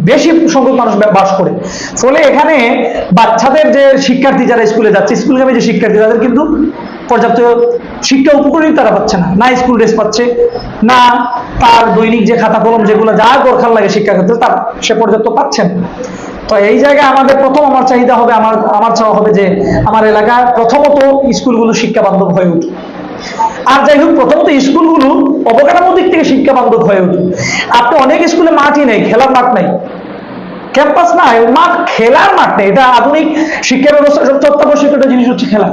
বেশি সংখ্যক মানুষ বাস করে। ফলে এখানে বাচ্চাদের যে শিক্ষার্থী যারা স্কুলে যাচ্ছে, স্কুলগামী যে শিক্ষার্থী, তাদের কিন্তু পর্যাপ্ত শিক্ষা উপকরণই তারা পাচ্ছে না, না স্কুল ড্রেস পাচ্ছে, না তার দৈনিক যে খাতা কলম যেগুলো যা দরকার লাগে শিক্ষাক্ষেত্রে তার সে পর্যাপ্ত পাচ্ছেন। তো এই জায়গায় আমাদের প্রথম আমার চাহিদা হবে, আমার চাওয়া হবে যে আমার এলাকার প্রথমত স্কুলগুলো শিক্ষা বান্ধব হয়ে উঠুক। আর যাই হোক, প্রথমত স্কুলগুলো অবকাঠামোর দিক থেকে শিক্ষা বান্ধব হয়ে উঠুক। আপনি অনেক স্কুলে মাঠই নেই, খেলার মাঠ নাই, ক্যাম্পাস না, মাঠ, খেলার মাঠ নেই। এটা আধুনিক শিক্ষা ব্যবস্থা সবচেয়ে অত্যাবশ্যক একটা জিনিস হচ্ছে খেলা।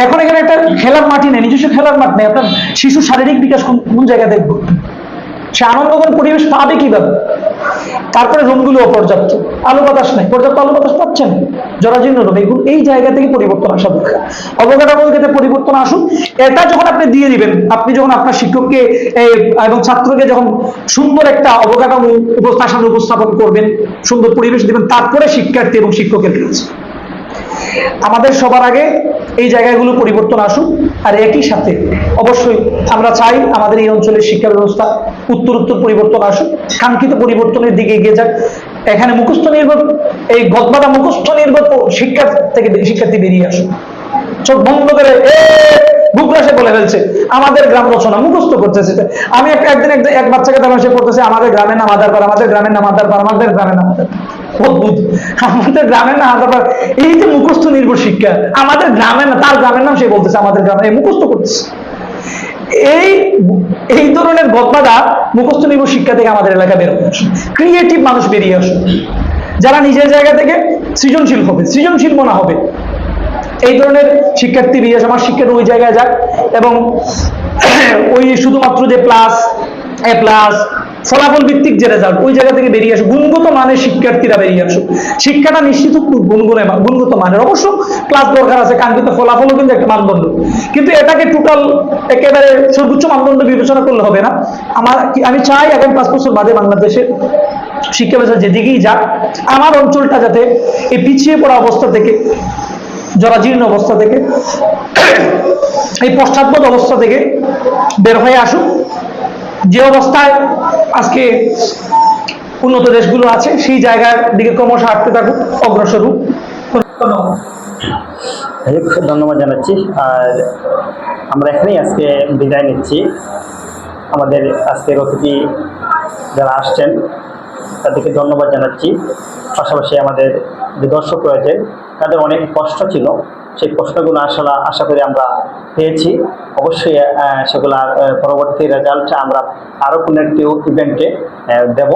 এখন এখানে একটা খেলার মাঠই নেই, নিজস্ব খেলার মাঠ নেই। আপনার শিশু শারীরিক বিকাশ কোন জায়গায় দেখবো, সে আনন্দঘন পরিবেশ পাবে কিভাবে? তারপরে রুমগুলো অপর্যাপ্ত, আলো বাতাস নেই, পর্যাপ্ত আলো বাতাস পাচ্ছেন, জরাজীর্ণ রুম। এই জায়গা থেকে পরিবর্তন আসা দরকার, অবকাঠামোর ক্ষেত্রে পরিবর্তন আসুন। এটা যখন আপনি দিয়ে দিবেন, আপনি যখন আপনার শিক্ষককে এবং ছাত্রকে যখন সুন্দর একটা অবকাঠামো সামনে উপস্থাপন করবেন, সুন্দর পরিবেশ দিবেন, তারপরে শিক্ষার্থী এবং শিক্ষকের কাজ। আমাদের সবার আগে এই জায়গাগুলো পরিবর্তন আসুক। আর একই সাথে অবশ্যই আমরা চাই আমাদের এই অঞ্চলের শিক্ষা ব্যবস্থা উত্তরোত্তর পরিবর্তন আসুক, কাঙ্ক্ষিত পরিবর্তনের দিকে এগিয়ে যাক। এখানে মুখস্থ নির্ভর, এই গদবাদা মুখস্থ নির্ভর শিক্ষা থেকে শিক্ষার্থী বেরিয়ে আসুক। চোখ বন্ধ করে গুগরাসে বলে ফেলছে আমাদের গ্রাম রচনা মুখস্থ করতেছে। আমি একদিন এক বাচ্চাকে দেখলাম, সে পড়তেছে আমাদের গ্রামের নাম আদারপাড়া, আমাদের গ্রামের নাম আদারপাড়া, আমাদের গ্রামের নাম আদারপাড়া। অদ্ভুত, আমাদের গ্রামের নাম আদারপাড়া, এই যে মুখস্থ নির্ভর শিক্ষা, আমাদের গ্রামের না, তার গ্রামের নাম সে বলতেছে আমাদের গ্রামে, মুখস্থ করতেছে। এই ধরনের গদবাদা মুখস্থ নির্ভর শিক্ষা থেকে আমাদের এলাকা বের হয়ে আসুন, ক্রিয়েটিভ মানুষ বেরিয়ে আসুন, যারা নিজের জায়গা থেকে সৃজনশীল হবে, সৃজনশীল মনে হবে। এই ধরনের শিক্ষার্থী বিশেষ আমার শিক্ষার ওই জায়গায় যাক এবং ওই শুধুমাত্র যে প্লাস, এ প্লাস, ফলাফল ভিত্তিক যে রেজাল্ট, ওই জায়গা থেকে বেরিয়ে আসুক, গুণগত মানের শিক্ষার্থীরা বেরিয়ে আসুক। শিক্ষাটা নিশ্চিত গুণগত মানের, অবশ্য ক্লাস দরকার আছে, কাঙ্ক্ষিত ফলাফলও কিন্তু একটা মানদণ্ড, কিন্তু এটাকে টোটাল একেবারে সর্বোচ্চ মানদণ্ড বিবেচনা করলে হবে না। আমি চাই আগামী 5 বছর বাদে বাংলাদেশের শিক্ষা ব্যবস্থা যেদিকেই যাক, আমার অঞ্চলটা যাতে এই পিছিয়ে পড়া অবস্থা থেকে, জরাজীর্ণ অবস্থা থেকে, এই পশ্চাৎপদ অবস্থা থেকে বের হয়ে আসুক। যে অবস্থায় আজকে উন্নত দেশগুলো আছে সেই জায়গার দিকে ক্রমশ হাঁটতে থাকুক, অগ্রসর হোক। ধন্যবাদ। ধন্যবাদ জানাচ্ছি। আর আমরা এখানেই আজকে বিদায় নিচ্ছি। আমাদের আজকের অতিথি যারা আসছেন তাদেরকে ধন্যবাদ জানাচ্ছি। পাশাপাশি আমাদের যে দর্শক রয়েছে তাদের অনেক কষ্ট ছিল, সেই প্রশ্নগুলো আসলে আশা করি আমরা পেয়েছি। অবশ্যই সেগুলো পরবর্তী রেজাল্টটা আমরা আরও কোনো একটি ইভেন্টে দেব।